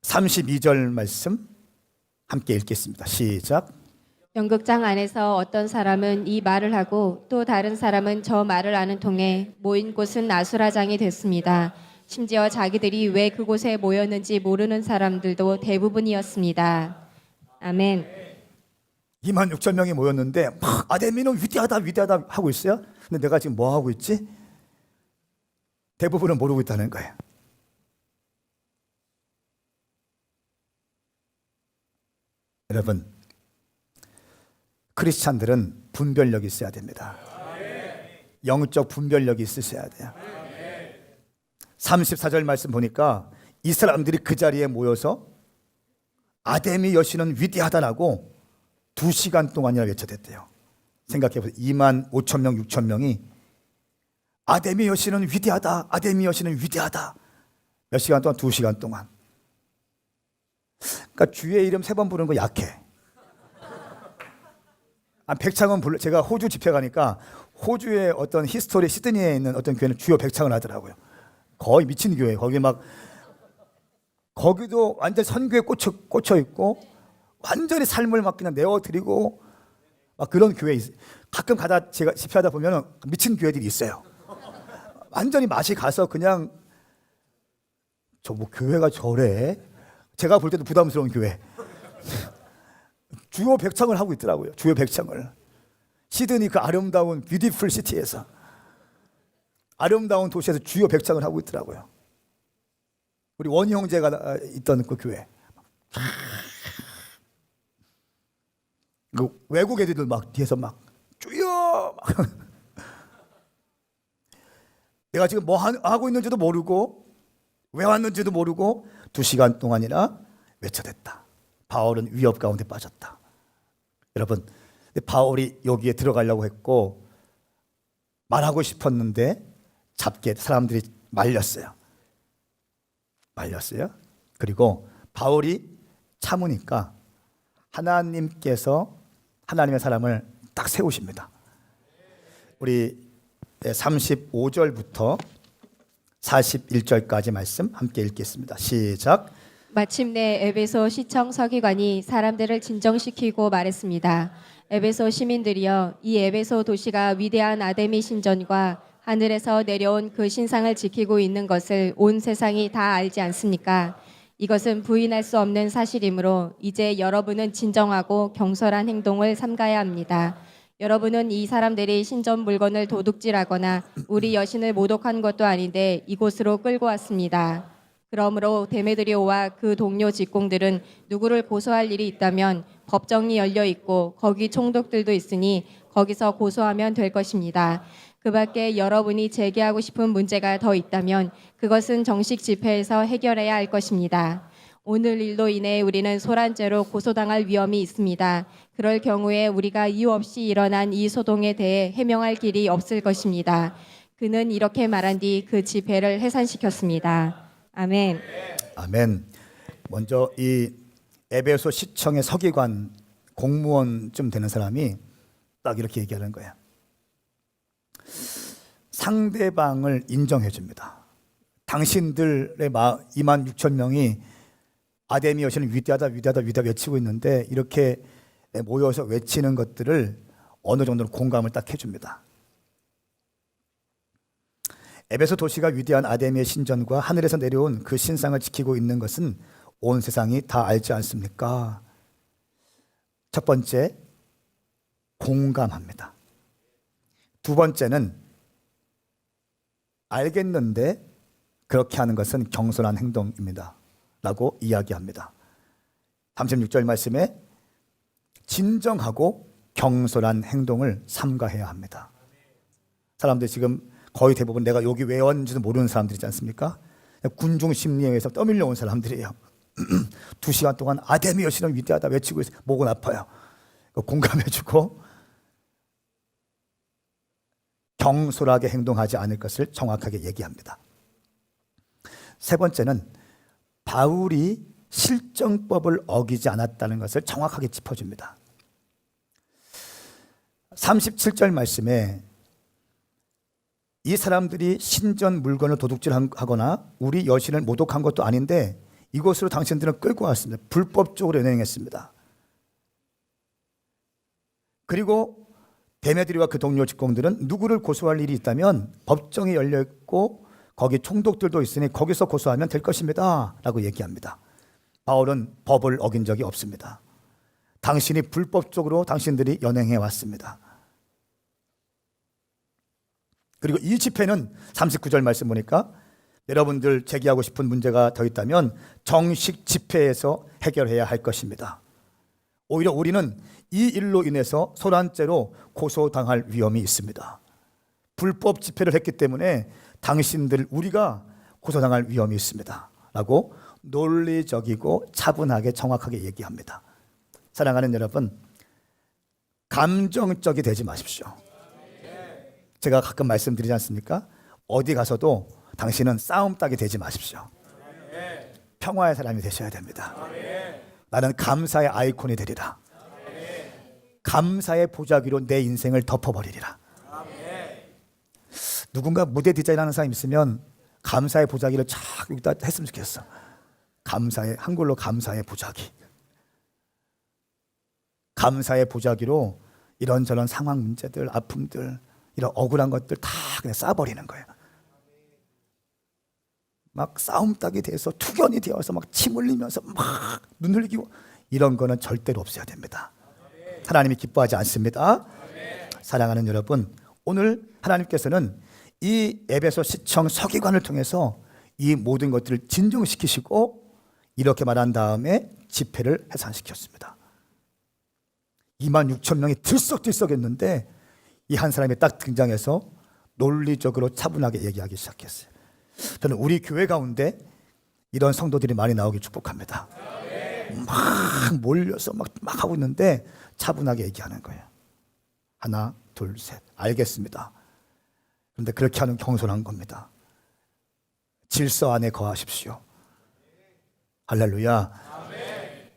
32절 말씀 함께 읽겠습니다. 시작. 연극장 안에서 어떤 사람은 이 말을 하고 또 다른 사람은 저 말을 하는 통에 모인 곳은 아수라장이 됐습니다. 심지어 자기들이 왜 그곳에 모였는지 모르는 사람들도 대부분이었습니다. 아멘. 26,000명이 모였는데 막 아데미는 위대하다, 위대하다 하고 있어요. 근데 내가 지금 뭐 하고 있지? 대부분은 모르고 있다는 거예요. 여러분, 크리스찬들은 분별력이 있어야 됩니다. 영적 분별력이 있으셔야 돼요. 34절 말씀 보니까 이 사람들이 그 자리에 모여서 아데미 여신은 위대하다라고 2시간 동안이나 외쳐댔대요. 생각해보세요. 25,000명, 6,000명이 아데미 여신은 위대하다, 아데미 여신은 위대하다. 몇 시간 동안? 2시간 동안. 그러니까 주의 이름 3번 부르는 거 약해. 백창은 제가 호주 집회 가니까 호주의 어떤 히스토리 시드니에 있는 어떤 교회는 주요 백창을 하더라고요. 거의 미친 교회. 거기 막 거기도 완전 선교에 꽂혀 있고 완전히 삶을 막 그냥 내어드리고 막 그런 교회 있어요. 가끔 가다 제가 집회하다 보면 미친 교회들이 있어요. 완전히 맛이 가서 그냥 저 뭐 교회가 저래? 제가 볼 때도 부담스러운 교회. 주요 백창을 하고 있더라고요. 주요 백창을. 시드니 그 아름다운 뷰티풀 시티에서, 아름다운 도시에서 주요 백창을 하고 있더라고요. 우리 원희 형제가 있던 그 교회. 그 외국 애들도 막 뒤에서 막 주여 막 내가 지금 뭐 하고 있는지도 모르고 왜 왔는지도 모르고 2시간 동안이나 외쳐댔다. 바울은 위협 가운데 빠졌다. 여러분, 바울이 여기에 들어가려고 했고 말하고 싶었는데 잡게 사람들이 말렸어요. 그리고 바울이 참으니까 하나님께서 하나님의 사람을 딱 세우십니다. 우리 35절부터 41절까지 말씀 함께 읽겠습니다. 시작. 마침내 에베소 시청 서기관이 사람들을 진정시키고 말했습니다. 에베소 시민들이여, 이 에베소 도시가 위대한 아데미 신전과 하늘에서 내려온 그 신상을 지키고 있는 것을 온 세상이 다 알지 않습니까? 이것은 부인할 수 없는 사실이므로 이제 여러분은 진정하고 경솔한 행동을 삼가야 합니다. 여러분은 이 사람들이 신전 물건을 도둑질하거나 우리 여신을 모독한 것도 아닌데 이곳으로 끌고 왔습니다. 그러므로 데메드리오와 그 동료 직공들은 누구를 고소할 일이 있다면 법정이 열려 있고 거기 총독들도 있으니 거기서 고소하면 될 것입니다. 그 밖에 여러분이 제기하고 싶은 문제가 더 있다면 그것은 정식 집회에서 해결해야 할 것입니다. 오늘 일로 인해 우리는 소란죄로 고소당할 위험이 있습니다. 그럴 경우에 우리가 이유 없이 일어난 이 소동에 대해 해명할 길이 없을 것입니다. 그는 이렇게 말한 뒤 그 집회를 해산시켰습니다. 아멘. 아멘. 먼저 이 에베소 시청의 서기관 공무원쯤 되는 사람이 딱 이렇게 얘기하는 거예요. 상대방을 인정해 줍니다. 당신들의 26,000명이 아데미 여신을 위대하다, 위대하다, 위대하다 외치고 있는데 이렇게 모여서 외치는 것들을 어느 정도로 공감을 딱 해줍니다. 에베소 도시가 위대한 아데미의 신전과 하늘에서 내려온 그 신상을 지키고 있는 것은 온 세상이 다 알지 않습니까? 첫 번째, 공감합니다. 두 번째는 알겠는데 그렇게 하는 것은 경솔한 행동입니다 라고 이야기합니다. 36절 말씀에 진정하고 경솔한 행동을 삼가해야 합니다. 사람들이 지금 거의 대부분 내가 여기 왜 왔는지도 모르는 사람들이지 않습니까? 군중 심리에 의해서 떠밀려 온 사람들이에요. 2시간 동안 아데미 여신은 위대하다 외치고 있어요. 목은 아파요. 공감해주고 경솔하게 행동하지 않을 것을 정확하게 얘기합니다. 세 번째는 바울이 실정법을 어기지 않았다는 것을 정확하게 짚어줍니다. 37절 말씀에 이 사람들이 신전 물건을 도둑질하거나 우리 여신을 모독한 것도 아닌데 이곳으로 당신들은 끌고 왔습니다. 불법적으로 연행했습니다. 그리고 데메드리와 그 동료 직공들은 누구를 고소할 일이 있다면 법정이 열려있고 거기 총독들도 있으니 거기서 고소하면 될 것입니다 라고 얘기합니다. 바울은 법을 어긴 적이 없습니다. 당신이 불법적으로 당신들이 연행해 왔습니다. 그리고 이 집회는 39절 말씀 보니까 여러분들 제기하고 싶은 문제가 더 있다면 정식 집회에서 해결해야 할 것입니다. 오히려 우리는 이 일로 인해서 소란죄로 고소당할 위험이 있습니다. 불법 집회를 했기 때문에 당신들 우리가 고소당할 위험이 있습니다 라고 논리적이고 차분하게 정확하게 얘기합니다. 사랑하는 여러분, 감정적이 되지 마십시오. 제가 가끔 말씀드리지 않습니까? 어디 가서도 당신은 싸움 따게 되지 마십시오. 평화의 사람이 되셔야 됩니다. 나는 감사의 아이콘이 되리라. 감사의 보자기로 내 인생을 덮어버리리라. 누군가 무대 디자인하는 사람 있으면 감사의 보자기를 쫙 여기다 했으면 좋겠어. 감사의, 한글로 감사의 보자기. 감사의 보자기로 이런저런 상황 문제들, 아픔들, 이런 억울한 것들 다 그냥 쏴버리는 거예요. 막 싸움닭이 돼서 투견이 되어서 막 침 흘리면서 막 눈 흘리고 이런 거는 절대로 없어야 됩니다. 하나님이 기뻐하지 않습니다. 사랑하는 여러분, 오늘 하나님께서는 이 에베소 시청 서기관을 통해서 이 모든 것들을 진정시키시고 이렇게 말한 다음에 집회를 해산시켰습니다. 26,000명이 들썩들썩했는데 이 한 사람이 딱 등장해서 논리적으로 차분하게 얘기하기 시작했어요. 저는 우리 교회 가운데 이런 성도들이 많이 나오길 축복합니다. 막 몰려서 막 하고 있는데 차분하게 얘기하는 거예요. 하나, 둘, 셋. 알겠습니다. 그런데 그렇게 하는 경솔한 겁니다. 질서 안에 거하십시오. 할렐루야.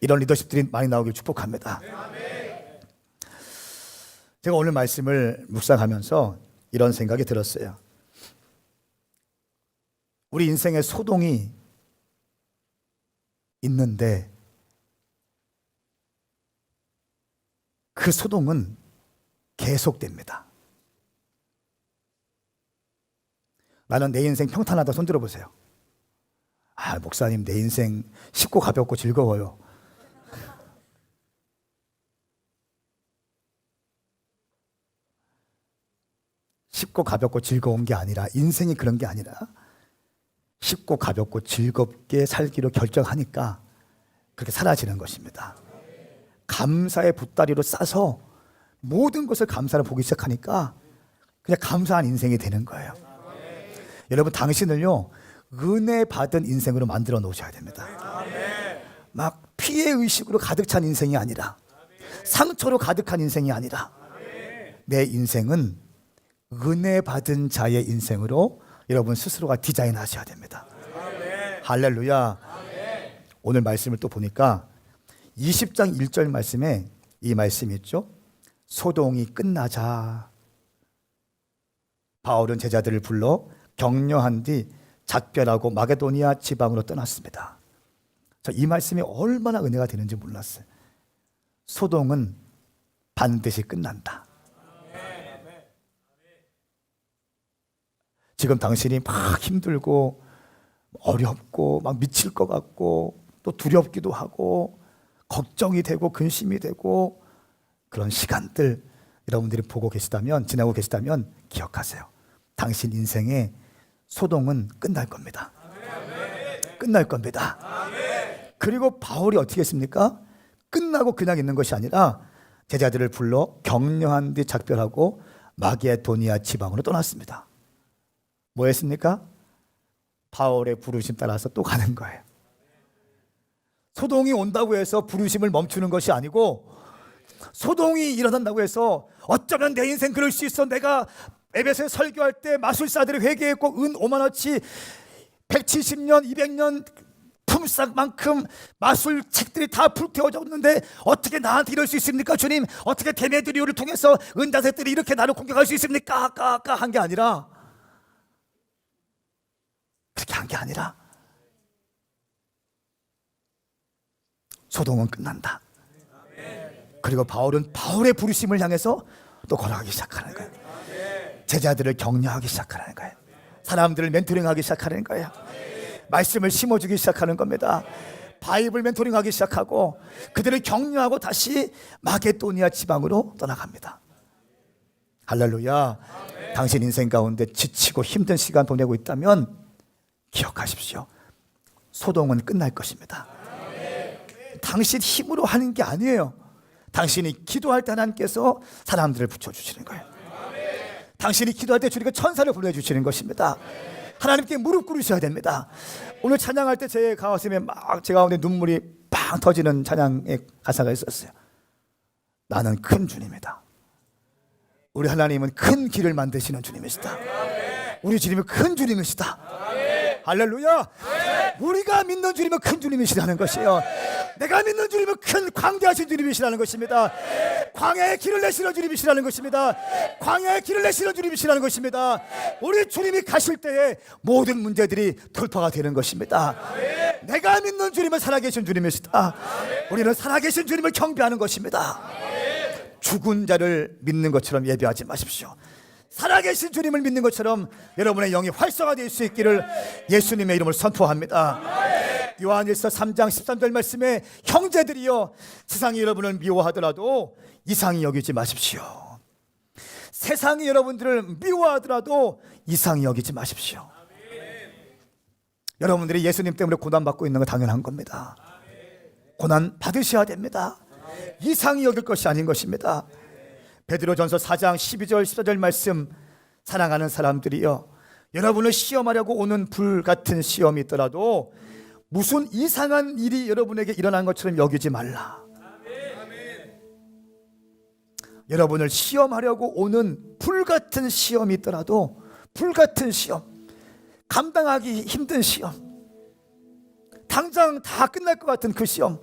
이런 리더십들이 많이 나오길 축복합니다. 제가 오늘 말씀을 묵상하면서 이런 생각이 들었어요. 우리 인생에 소동이 있는데 그 소동은 계속됩니다. 나는 내 인생 평탄하다 손 들어보세요. 아, 목사님 내 인생 쉽고 가볍고 즐거워요. 쉽고 가볍고 즐거운 게 아니라, 인생이 그런 게 아니라 쉽고 가볍고 즐겁게 살기로 결정하니까 그렇게 사라지는 것입니다. 감사의 보따리로 싸서 모든 것을 감사로 보기 시작하니까 그냥 감사한 인생이 되는 거예요. 여러분, 당신을요 은혜 받은 인생으로 만들어 놓으셔야 됩니다. 막 피해 의식으로 가득 찬 인생이 아니라, 상처로 가득한 인생이 아니라, 내 인생은 은혜 받은 자의 인생으로 여러분 스스로가 디자인하셔야 됩니다. 할렐루야. 오늘 말씀을 또 보니까 20장 1절 말씀에 이 말씀이 있죠. 소동이 끝나자 바울은 제자들을 불러 격려한 뒤 작별하고 마게도니아 지방으로 떠났습니다. 저 이 말씀이 얼마나 은혜가 되는지 몰랐어요. 소동은 반드시 끝난다. 지금 당신이 막 힘들고 어렵고 막 미칠 것 같고 또 두렵기도 하고 걱정이 되고 근심이 되고 그런 시간들 여러분들이 보고 계시다면, 지나고 계시다면 기억하세요. 당신 인생의 소동은 끝날 겁니다. 끝날 겁니다. 그리고 바울이 어떻게 했습니까? 끝나고 그냥 있는 것이 아니라 제자들을 불러 격려한 뒤 작별하고 마게도니아 지방으로 떠났습니다. 뭐 했습니까? 바울의 부르심 따라서 또 가는 거예요. 소동이 온다고 해서 부르심을 멈추는 것이 아니고, 소동이 일어난다고 해서 어쩌면 내 인생 그럴 수 있어, 내가 에베소에 설교할 때 마술사들이 회개했고 은 5만 원치 170년 200년 품삯만큼 마술 책들이 다 불태워졌는데 어떻게 나한테 이럴 수 있습니까 주님? 어떻게 데메드리오를 통해서 은자색들이 이렇게 나를 공격할 수 있습니까? 아까 한 게 아니라, 그렇게 한 게 아니라 소동은 끝난다. 그리고 바울은 바울의 부르심을 향해서 또 걸어가기 시작하는 거예요. 제자들을 격려하기 시작하는 거예요. 사람들을 멘토링하기 시작하는 거예요. 말씀을 심어주기 시작하는 겁니다. 바이블 멘토링하기 시작하고 그들을 격려하고 다시 마게도니아 지방으로 떠나갑니다. 할렐루야. 당신 인생 가운데 지치고 힘든 시간 보내고 있다면 기억하십시오. 소동은 끝날 것입니다. 당신 힘으로 하는 게 아니에요. 당신이 기도할 때 하나님께서 사람들을 붙여주시는 거예요. 당신이 기도할 때 주님께 천사를 보내주시는 것입니다. 하나님께 무릎 꿇으셔야 됩니다. 오늘 찬양할 때 제 가슴에 막 제 가운데 눈물이 팡 터지는 찬양의 가사가 있었어요. 나는 큰 주님이다. 우리 하나님은 큰 길을 만드시는 주님이시다. 우리 주님은 큰 주님이시다. 할렐루야. 우리가 믿는 주님은 큰 주님이시라는 것이에요. 내가 믿는 주님은 큰 광대하신 주님이시라는 것입니다. 광야의 길을 내시는 주님이시라는 것입니다. 광야의 길을 내시는 주님이시라는 것입니다. 우리 주님이 가실 때에 모든 문제들이 돌파가 되는 것입니다. 내가 믿는 주님은 살아계신 주님이시다. 우리는 살아계신 주님을 경배하는 것입니다. 죽은 자를 믿는 것처럼 예배하지 마십시오. 살아계신 주님을 믿는 것처럼 여러분의 영이 활성화될 수 있기를 예수님의 이름을 선포합니다. 요한일서 3장 13절 말씀에 형제들이여 세상이 여러분을 미워하더라도 이상히 여기지 마십시오. 세상이 여러분들을 미워하더라도 이상히 여기지 마십시오. 여러분들이 예수님 때문에 고난받고 있는 건 당연한 겁니다. 고난 받으셔야 됩니다. 이상히 여길 것이 아닌 것입니다. 베드로전서 4장 12절 14절 말씀, 사랑하는 사람들이여 여러분을 시험하려고 오는 불 같은 시험이 있더라도 무슨 이상한 일이 여러분에게 일어난 것처럼 여기지 말라. 여러분을 시험하려고 오는 불 같은 시험이 있더라도, 불 같은 시험, 감당하기 힘든 시험, 당장 다 끝날 것 같은 그 시험,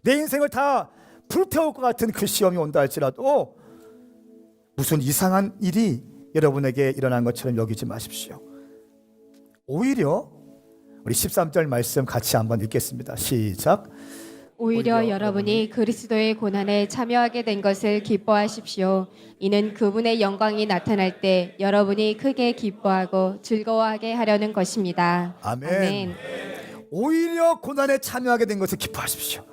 내 인생을 다 불태울 것 같은 그 시험이 온다 할지라도 무슨 이상한 일이 여러분에게 일어난 것처럼 여기지 마십시오. 오히려 우리 13절 말씀 같이 한번 읽겠습니다. 시작. 오히려 여러분이 그리스도의 고난에 참여하게 된 것을 기뻐하십시오. 이는 그분의 영광이 나타날 때 여러분이 크게 기뻐하고 즐거워하게 하려는 것입니다. 아멘. 오히려 고난에 참여하게 된 것을 기뻐하십시오.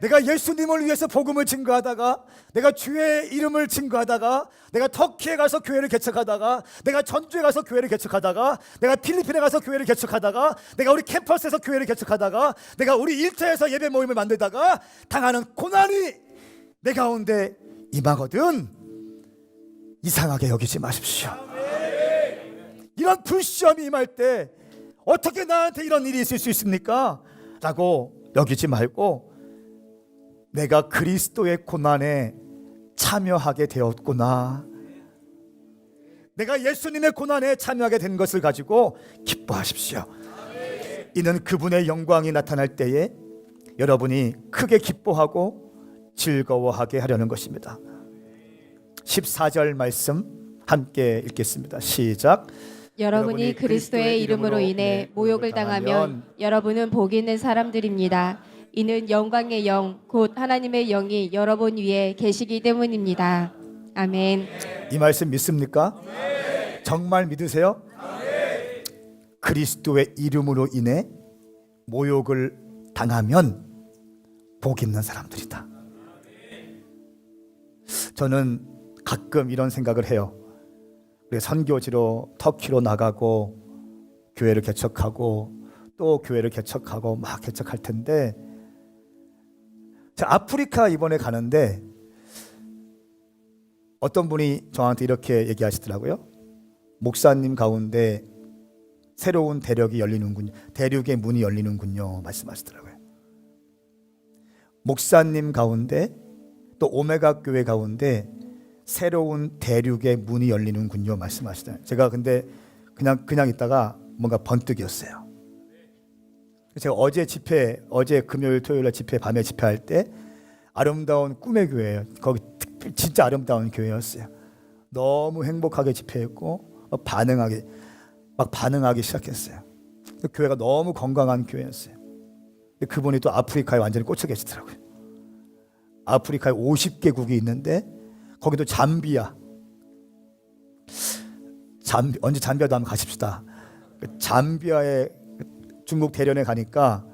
내가 예수님을 위해서 복음을 증거하다가, 내가 주의 이름을 증거하다가, 내가 터키에 가서 교회를 개척하다가, 내가 전주에 가서 교회를 개척하다가, 내가 필리핀에 가서 교회를 개척하다가, 내가 우리 캠퍼스에서 교회를 개척하다가, 내가 우리 일터에서 예배 모임을 만들다가 당하는 고난이 내 가운데 임하거든 이상하게 여기지 마십시오. 이런 불시험이 임할 때 어떻게 나한테 이런 일이 있을 수 있습니까? 라고 여기지 말고, 내가 그리스도의 고난에 참여하게 되었구나, 내가 예수님의 고난에 참여하게 된 것을 가지고 기뻐하십시오. 이는 그분의 영광이 나타날 때에 여러분이 크게 기뻐하고 즐거워하게 하려는 것입니다. 14절 말씀 함께 읽겠습니다. 시작. 여러분이 그리스도의 이름으로 인해 모욕을 당하면 여러분은 복이 있는 사람들입니다. 이는 영광의 영, 곧 하나님의 영이 여러분 위에 계시기 때문입니다. 아멘. 이 말씀 믿습니까? 정말 믿으세요? 그리스도의 이름으로 인해 모욕을 당하면 복 있는 사람들이다. 저는 가끔 이런 생각을 해요. 우리 선교지로 터키로 나가고 교회를 개척하고 또 교회를 개척하고 막 개척할 텐데, 아프리카 이번에 가는데 어떤 분이 저한테 이렇게 얘기하시더라고요. 목사님 가운데 새로운 대륙이 열리는군요. 대륙의 문이 열리는군요. 말씀하시더라고요. 목사님 가운데 또 오메가 교회 가운데 새로운 대륙의 문이 열리는군요 말씀하시잖아요. 제가 근데 그냥 있다가 뭔가 번뜩이었어요. 제가 어제 금요일 토요일 집회 밤에 집회할 때 아름다운 꿈의 교회예요. 거기 진짜 아름다운 교회였어요. 너무 행복하게 집회했고 반응하기 시작했어요. 교회가 너무 건강한 교회였어요. 근데 그분이 또 아프리카에 완전히 꽂혀 계시더라고요. 아프리카에 50개국이 있는데 거기도 언제 잠비아도 한번 가십시다. 잠비아에 중국 대련에 가니까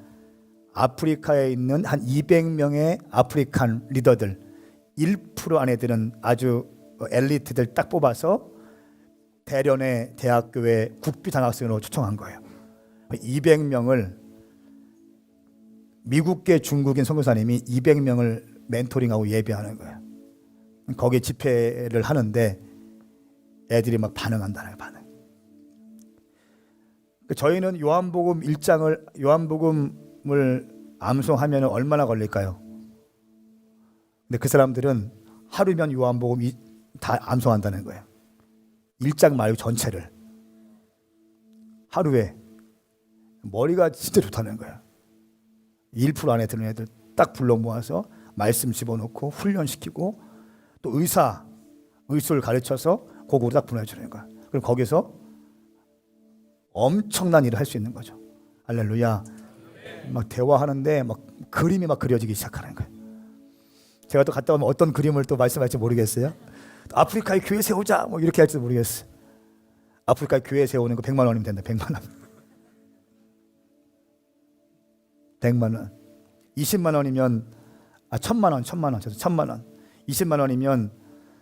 아프리카에 있는 한 200명의 아프리칸 리더들 1% 안에 드는 아주 엘리트들 딱 뽑아서 대련의 대학교에 국비 장학생으로 초청한 거예요. 200명을 미국계 중국인 선교사님이 200명을 멘토링하고 예배하는 거예요. 거기에 집회를 하는데 애들이 막 반응한다는 거예요. 반응. 저희는 요한복음을 암송하면 얼마나 걸릴까요? 근데 그 사람들은 하루면 요한복음 다 암송한다는 거예요. 1장 말고 전체를 하루에. 머리가 진짜 좋다는 거예요. 1% 안에 드는 애들 딱 불러 모아서 말씀 집어넣고 훈련시키고 또 의술을 가르쳐서 곡으로 딱 보내주는 거야. 그럼 거기서 엄청난 일을 할 수 있는 거죠. 할렐루야. 막 대화하는데 막 그림이 막 그려지기 시작하는 거예요. 제가 또 갔다 오면 어떤 그림을 또 말씀할지 모르겠어요. 아프리카에 교회 세우자 뭐 이렇게 할지도 모르겠어요. 아프리카에 교회 세우는 거 100만 원이면 된다. 100만 원. 100만 원. 20만 원이면 1000만 원. 20만 원이면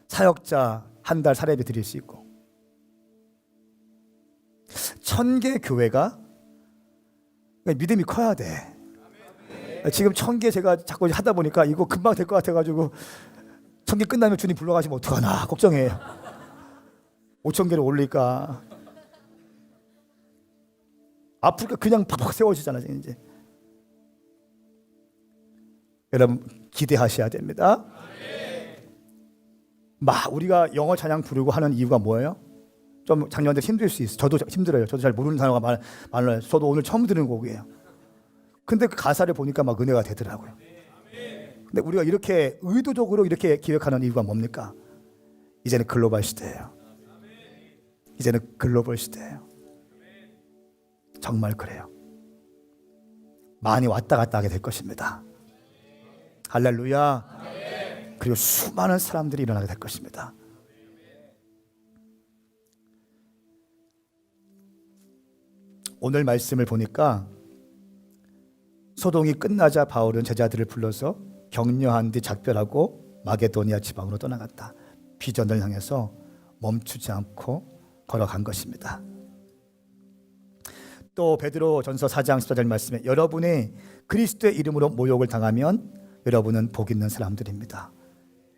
사역자 한 달 사례비 드릴 수 있고. 1000개 교회가 믿음이 커야 돼. 지금 1000개 제가 자꾸 하다 보니까 이거 금방 될 것 같아가지고 1000개 끝나면 주님 불러가시면 어떡하나 걱정해요. 5000개를 올릴까. 아프리카 그냥 팍팍 세워지잖아요. 이제 여러분 기대하셔야 됩니다. 우리가 영어 찬양 부르고 하는 이유가 뭐예요? 좀 작년에 힘들 수 있어요. 저도 힘들어요. 저도 잘 모르는 단어가 많아요. 저도 오늘 처음 듣는 곡이에요. 근데 그 가사를 보니까 막 은혜가 되더라고요. 근데 우리가 이렇게 의도적으로 이렇게 기획하는 이유가 뭡니까? 이제는 글로벌 시대예요. 이제는 글로벌 시대예요. 정말 그래요. 많이 왔다 갔다 하게 될 것입니다. 할렐루야. 그리고 수많은 사람들이 일어나게 될 것입니다. 오늘 말씀을 보니까 소동이 끝나자 바울은 제자들을 불러서 격려한 뒤 작별하고 마게도니아 지방으로 떠나갔다. 비전을 향해서 멈추지 않고 걸어간 것입니다. 또 베드로 전서 4장 14절 말씀에 여러분이 그리스도의 이름으로 모욕을 당하면 여러분은 복 있는 사람들입니다.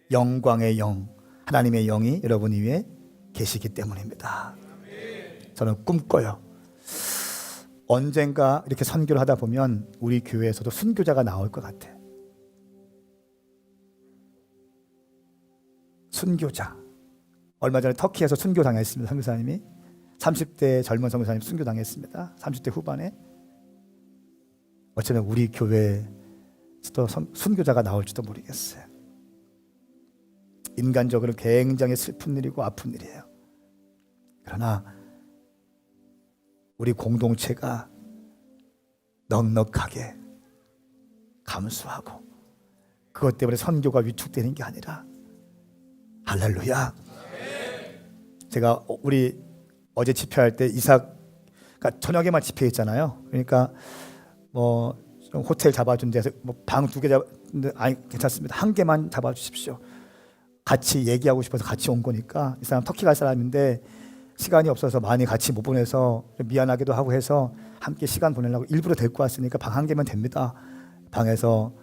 영광의 영, 하나님의 영이 여러분 위에 계시기 때문입니다. 저는 꿈꿔요. 언젠가 이렇게 선교를 하다 보면 우리 교회에서도 순교자가 나올 것 같아. 순교자. 얼마 전에 터키에서 순교당했습니다. 선교사님이 30대 젊은 선교사님 순교당했습니다. 30대 후반에. 어쩌면 우리 교회에서도 순교자가 나올지도 모르겠어요. 인간적으로 굉장히 슬픈 일이고 아픈 일이에요. 그러나 우리 공동체가 넉넉하게 감수하고 그것 때문에 선교가 위축되는 게 아니라 할렐루야. 제가 우리 어제 집회할 때 그러니까 저녁에만 집회했잖아요. 그러니까 뭐 호텔 잡아준 데서 방 2개 잡는데 아니 괜찮습니다. 1개만 잡아주십시오. 같이 얘기하고 싶어서 같이 온 거니까 이 사람 터키 갈 사람인데 시간이 없어서 많이 같이 못 보내서 미안하기도 하고 해서 함께 시간 보내려고 일부러 데리고 왔으니까 방 1개면 됩니다. 방에서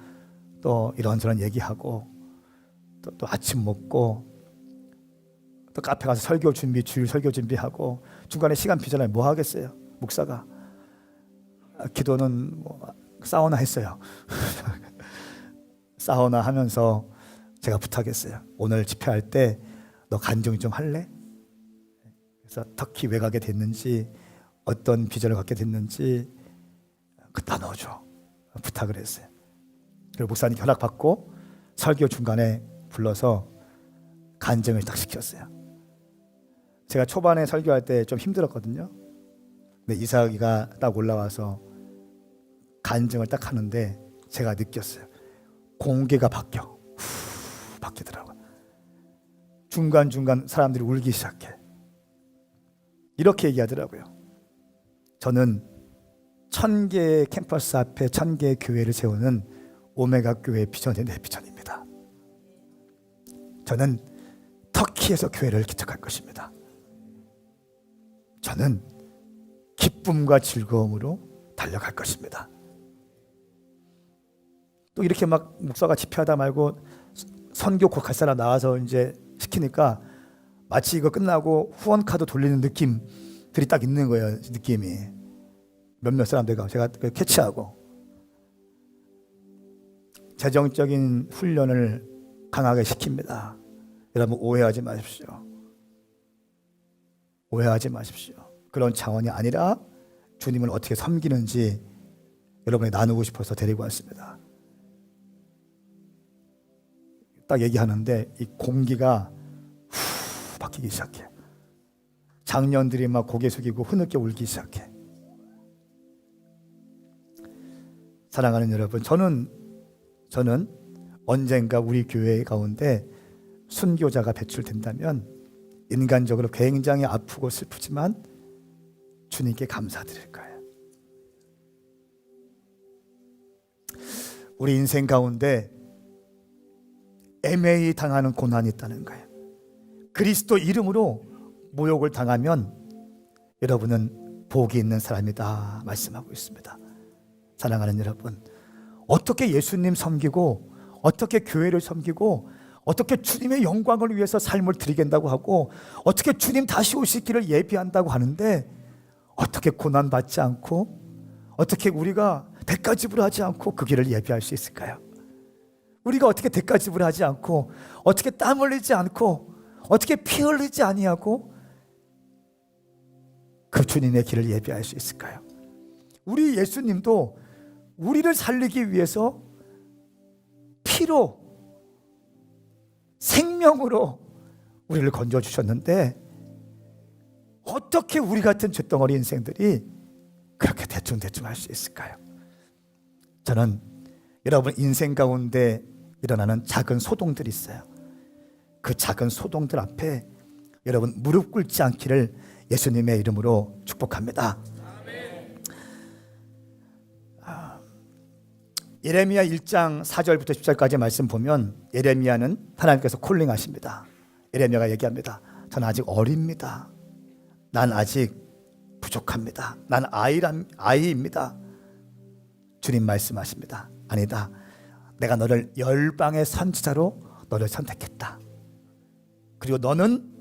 또 이런저런 얘기하고 또 아침 먹고 또 카페 가서 주일 설교 준비하고 중간에 시간 비잖아요. 뭐 하겠어요? 목사가 기도는 사우나 했어요. 사우나 하면서 제가 부탁했어요. 오늘 집회할 때 너 간증 좀 할래? 그래서 터키 왜 가게 됐는지, 어떤 비전을 갖게 됐는지 다 넣어줘 부탁을 했어요. 그리고 목사님 허락받고 설교 중간에 불러서 간증을 딱 시켰어요. 제가 초반에 설교할 때 좀 힘들었거든요. 근데 이삭이가 딱 올라와서 간증을 딱 하는데 제가 느꼈어요. 공기가 바뀌더라고요. 중간중간 사람들이 울기 시작해. 이렇게 얘기하더라고요. 저는 1000개의 캠퍼스 앞에 1000개의 교회를 세우는 오메가 교회의 비전이 내 비전입니다. 저는 터키에서 교회를 개척할 것입니다. 저는 기쁨과 즐거움으로 달려갈 것입니다. 또 이렇게 막 목사가 집회하다 말고 선교 곧 갈 사람 나와서 이제 시키니까 마치 이거 끝나고 후원 카드 돌리는 느낌들이 딱 있는 거예요. 느낌이 몇몇 사람들과 제가 캐치하고 재정적인 훈련을 강하게 시킵니다. 여러분 오해하지 마십시오. 오해하지 마십시오. 그런 차원이 아니라 주님을 어떻게 섬기는지 여러분이 나누고 싶어서 데리고 왔습니다. 딱 얘기하는데 이 공기가 바뀌기 시작해. 장년들이 막 고개 숙이고 흐느껴 울기 시작해. 사랑하는 여러분, 저는 언젠가 우리 교회 가운데 순교자가 배출된다면 인간적으로 굉장히 아프고 슬프지만 주님께 감사드릴 거예요. 우리 인생 가운데 애매히 당하는 고난이 있다는 거예요. 그리스도 이름으로 모욕을 당하면 여러분은 복이 있는 사람이다 말씀하고 있습니다. 사랑하는 여러분, 어떻게 예수님 섬기고 어떻게 교회를 섬기고 어떻게 주님의 영광을 위해서 삶을 드리겠다고 하고 어떻게 주님 다시 오실 길을 예비한다고 하는데 어떻게 고난받지 않고 어떻게 우리가 대가 지불하지 않고 그 길을 예비할 수 있을까요? 우리가 어떻게 대가 지불하지 않고 어떻게 땀 흘리지 않고 어떻게 피 흘리지 아니하고 그 주님의 길을 예비할 수 있을까요? 우리 예수님도 우리를 살리기 위해서 피로 생명으로 우리를 건져주셨는데 어떻게 우리 같은 쇳덩어리 인생들이 그렇게 대충대충 할 수 있을까요? 저는 여러분 인생 가운데 일어나는 작은 소동들이 있어요. 그 작은 소동들 앞에 여러분 무릎 꿇지 않기를 예수님의 이름으로 축복합니다. 예레미야 1장 4절부터 10절까지 말씀 보면 예레미야는 하나님께서 콜링하십니다. 예레미야가 얘기합니다. 저는 아직 어립니다. 난 아직 부족합니다. 난 아이입니다. 주님 말씀하십니다. 아니다. 내가 너를 열방의 선지자로 너를 선택했다. 그리고 너는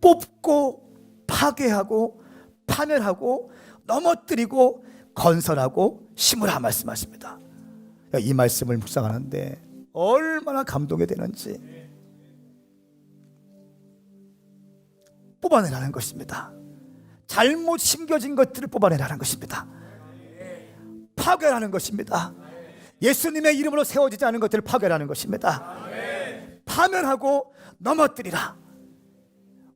뽑고 파괴하고 파멸하고 넘어뜨리고 건설하고 심으라 말씀하십니다. 이 말씀을 묵상하는데 얼마나 감동이 되는지 뽑아내라는 것입니다. 잘못 심겨진 것들을 뽑아내라는 것입니다. 파괴하는 것입니다. 예수님의 이름으로 세워지지 않은 것들을 파괴하는 것입니다. 파멸하고 넘어뜨리라.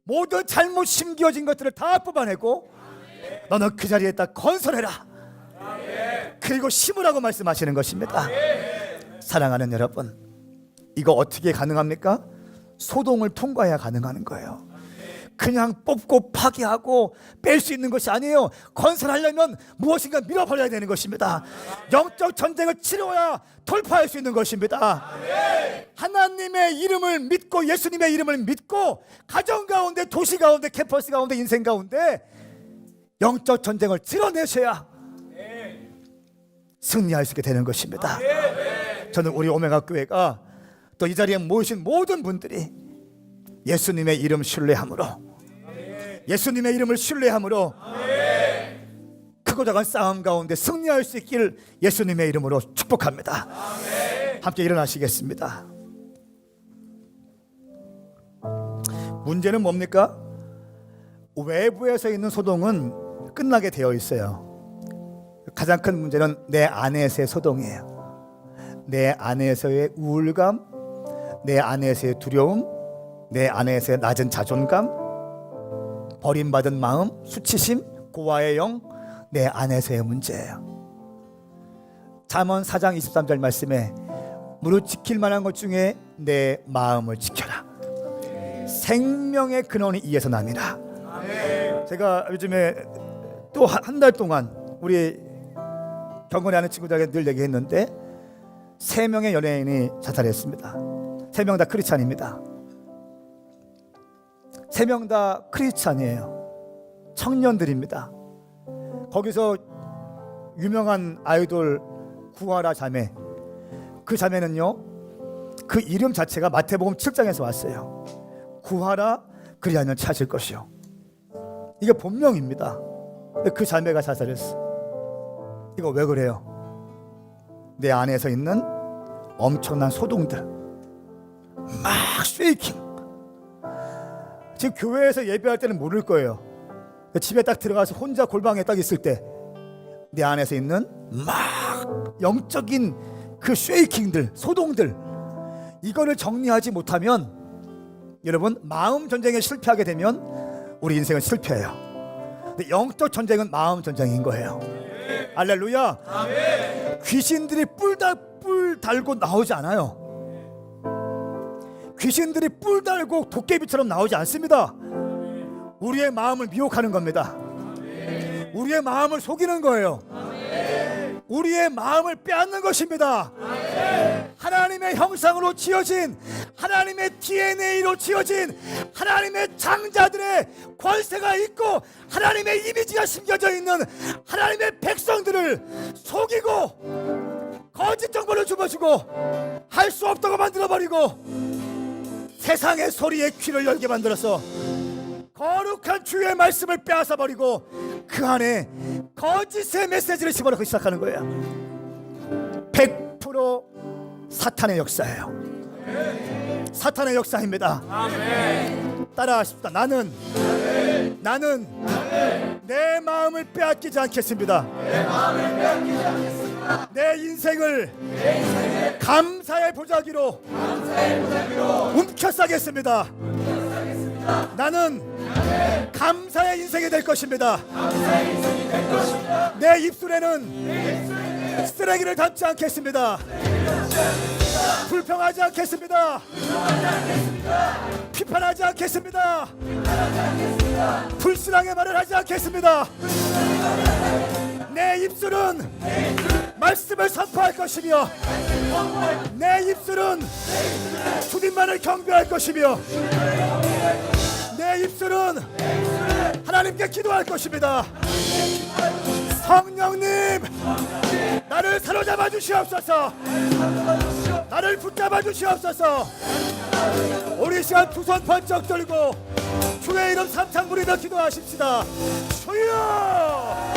모든 잘못 심겨진 것들을 다 뽑아내고 너는 그 자리에 딱 건설해라. 그리고 심으라고 말씀하시는 것입니다. 사랑하는 여러분, 이거 어떻게 가능합니까? 소동을 통과해야 가능한 거예요. 그냥 뽑고 파괴하고 뺄 수 있는 것이 아니에요. 건설하려면 무엇인가 밀어버려야 되는 것입니다. 영적 전쟁을 치러야 돌파할 수 있는 것입니다. 하나님의 이름을 믿고 예수님의 이름을 믿고 가정 가운데 도시 가운데 캠퍼스 가운데 인생 가운데 영적 전쟁을 치러내셔야 승리할 수 있게 되는 것입니다. 저는 우리 오메가 교회가 또 이 자리에 모이신 모든 분들이 예수님의 이름 신뢰함으로 예수님의 이름을 신뢰함으로 크고 작은 싸움 가운데 승리할 수 있기를 예수님의 이름으로 축복합니다. 함께 일어나시겠습니다. 문제는 뭡니까? 외부에서 있는 소동은 끝나게 되어 있어요. 가장 큰 문제는 내 안에서의 소동이에요. 내 안에서의 우울감, 내 안에서의 두려움, 내 안에서의 낮은 자존감, 버림받은 마음, 수치심, 고아의 영, 내 안에서의 문제예요. 잠언 4장 23절 말씀에 무릇 지킬 만한 것 중에 내 마음을 지켜라. 생명의 근원이 이에서 남이라. 제가 요즘에 또 한 달 동안 우리 경건에 하는 친구들에게 늘 얘기했는데 3명의 연예인이 자살했습니다. 3명 다 크리스찬입니다. 3명 다 크리스찬이에요. 청년들입니다. 거기서 유명한 아이돌 구하라 자매, 그 자매는요 그 이름 자체가 마태복음 7장에서 왔어요. 구하라 그리하면 찾을 것이요. 이게 본명입니다. 근데 그 자매가 자살했어. 이거 왜 그래요? 내 안에서 있는 엄청난 소동들, 막 쉐이킹. 지금 교회에서 예배할 때는 모를 거예요. 집에 딱 들어가서 혼자 골방에 딱 있을 때 내 안에서 있는 막 영적인 그 쉐이킹들, 소동들, 이거를 정리하지 못하면 여러분 마음 전쟁에 실패하게 되면 우리 인생은 실패해요. 근데 영적 전쟁은 마음 전쟁인 거예요. 할렐루야. 귀신들이 뿔 달고 나오지 않아요. 귀신들이 뿔 달고 도깨비처럼 나오지 않습니다. 우리의 마음을 미혹하는 겁니다. 우리의 마음을 속이는 거예요. 우리의 마음을 빼앗는 것입니다. 하나님의 형상으로 지어진, 하나님의 DNA로 지어진 하나님의 장자들의 권세가 있고 하나님의 이미지가 심겨져 있는 하나님의 백성들을 속이고 거짓 정보를 주어주고 할 수 없다고 만들어버리고 세상의 소리에 귀를 열게 만들어서 거룩한 주의 말씀을 빼앗아버리고 그 안에 거짓의 메시지를 집어넣기 시작하는 거예요. 100% 사탄의 역사예요. 사탄의 역사입니다. 따라하십시다. 나는 내 마음을 빼앗기지 않겠습니다. 내 인생을 감사의 보자기로 움켜싸겠습니다. 나는 감사의 인생이 될 것입니다. 내 입술에는 쓰레기를 담지 않겠습니다. 불평하지 않겠습니다. 비판하지 않겠습니다. 불순하게 말을 하지 않겠습니다. 내 입술은 말씀을 선포할 것이며 내 입술은 주님만을 경배할 것이며 내 입술은 하나님께 기도할 것입니다. 성령님, 나를 사로잡아 주시옵소서. 나를 붙잡아 주시옵소서. 우리 시간 두 손 번쩍 들고 주의 이름 삼창 부리며 기도하십시다. 주여!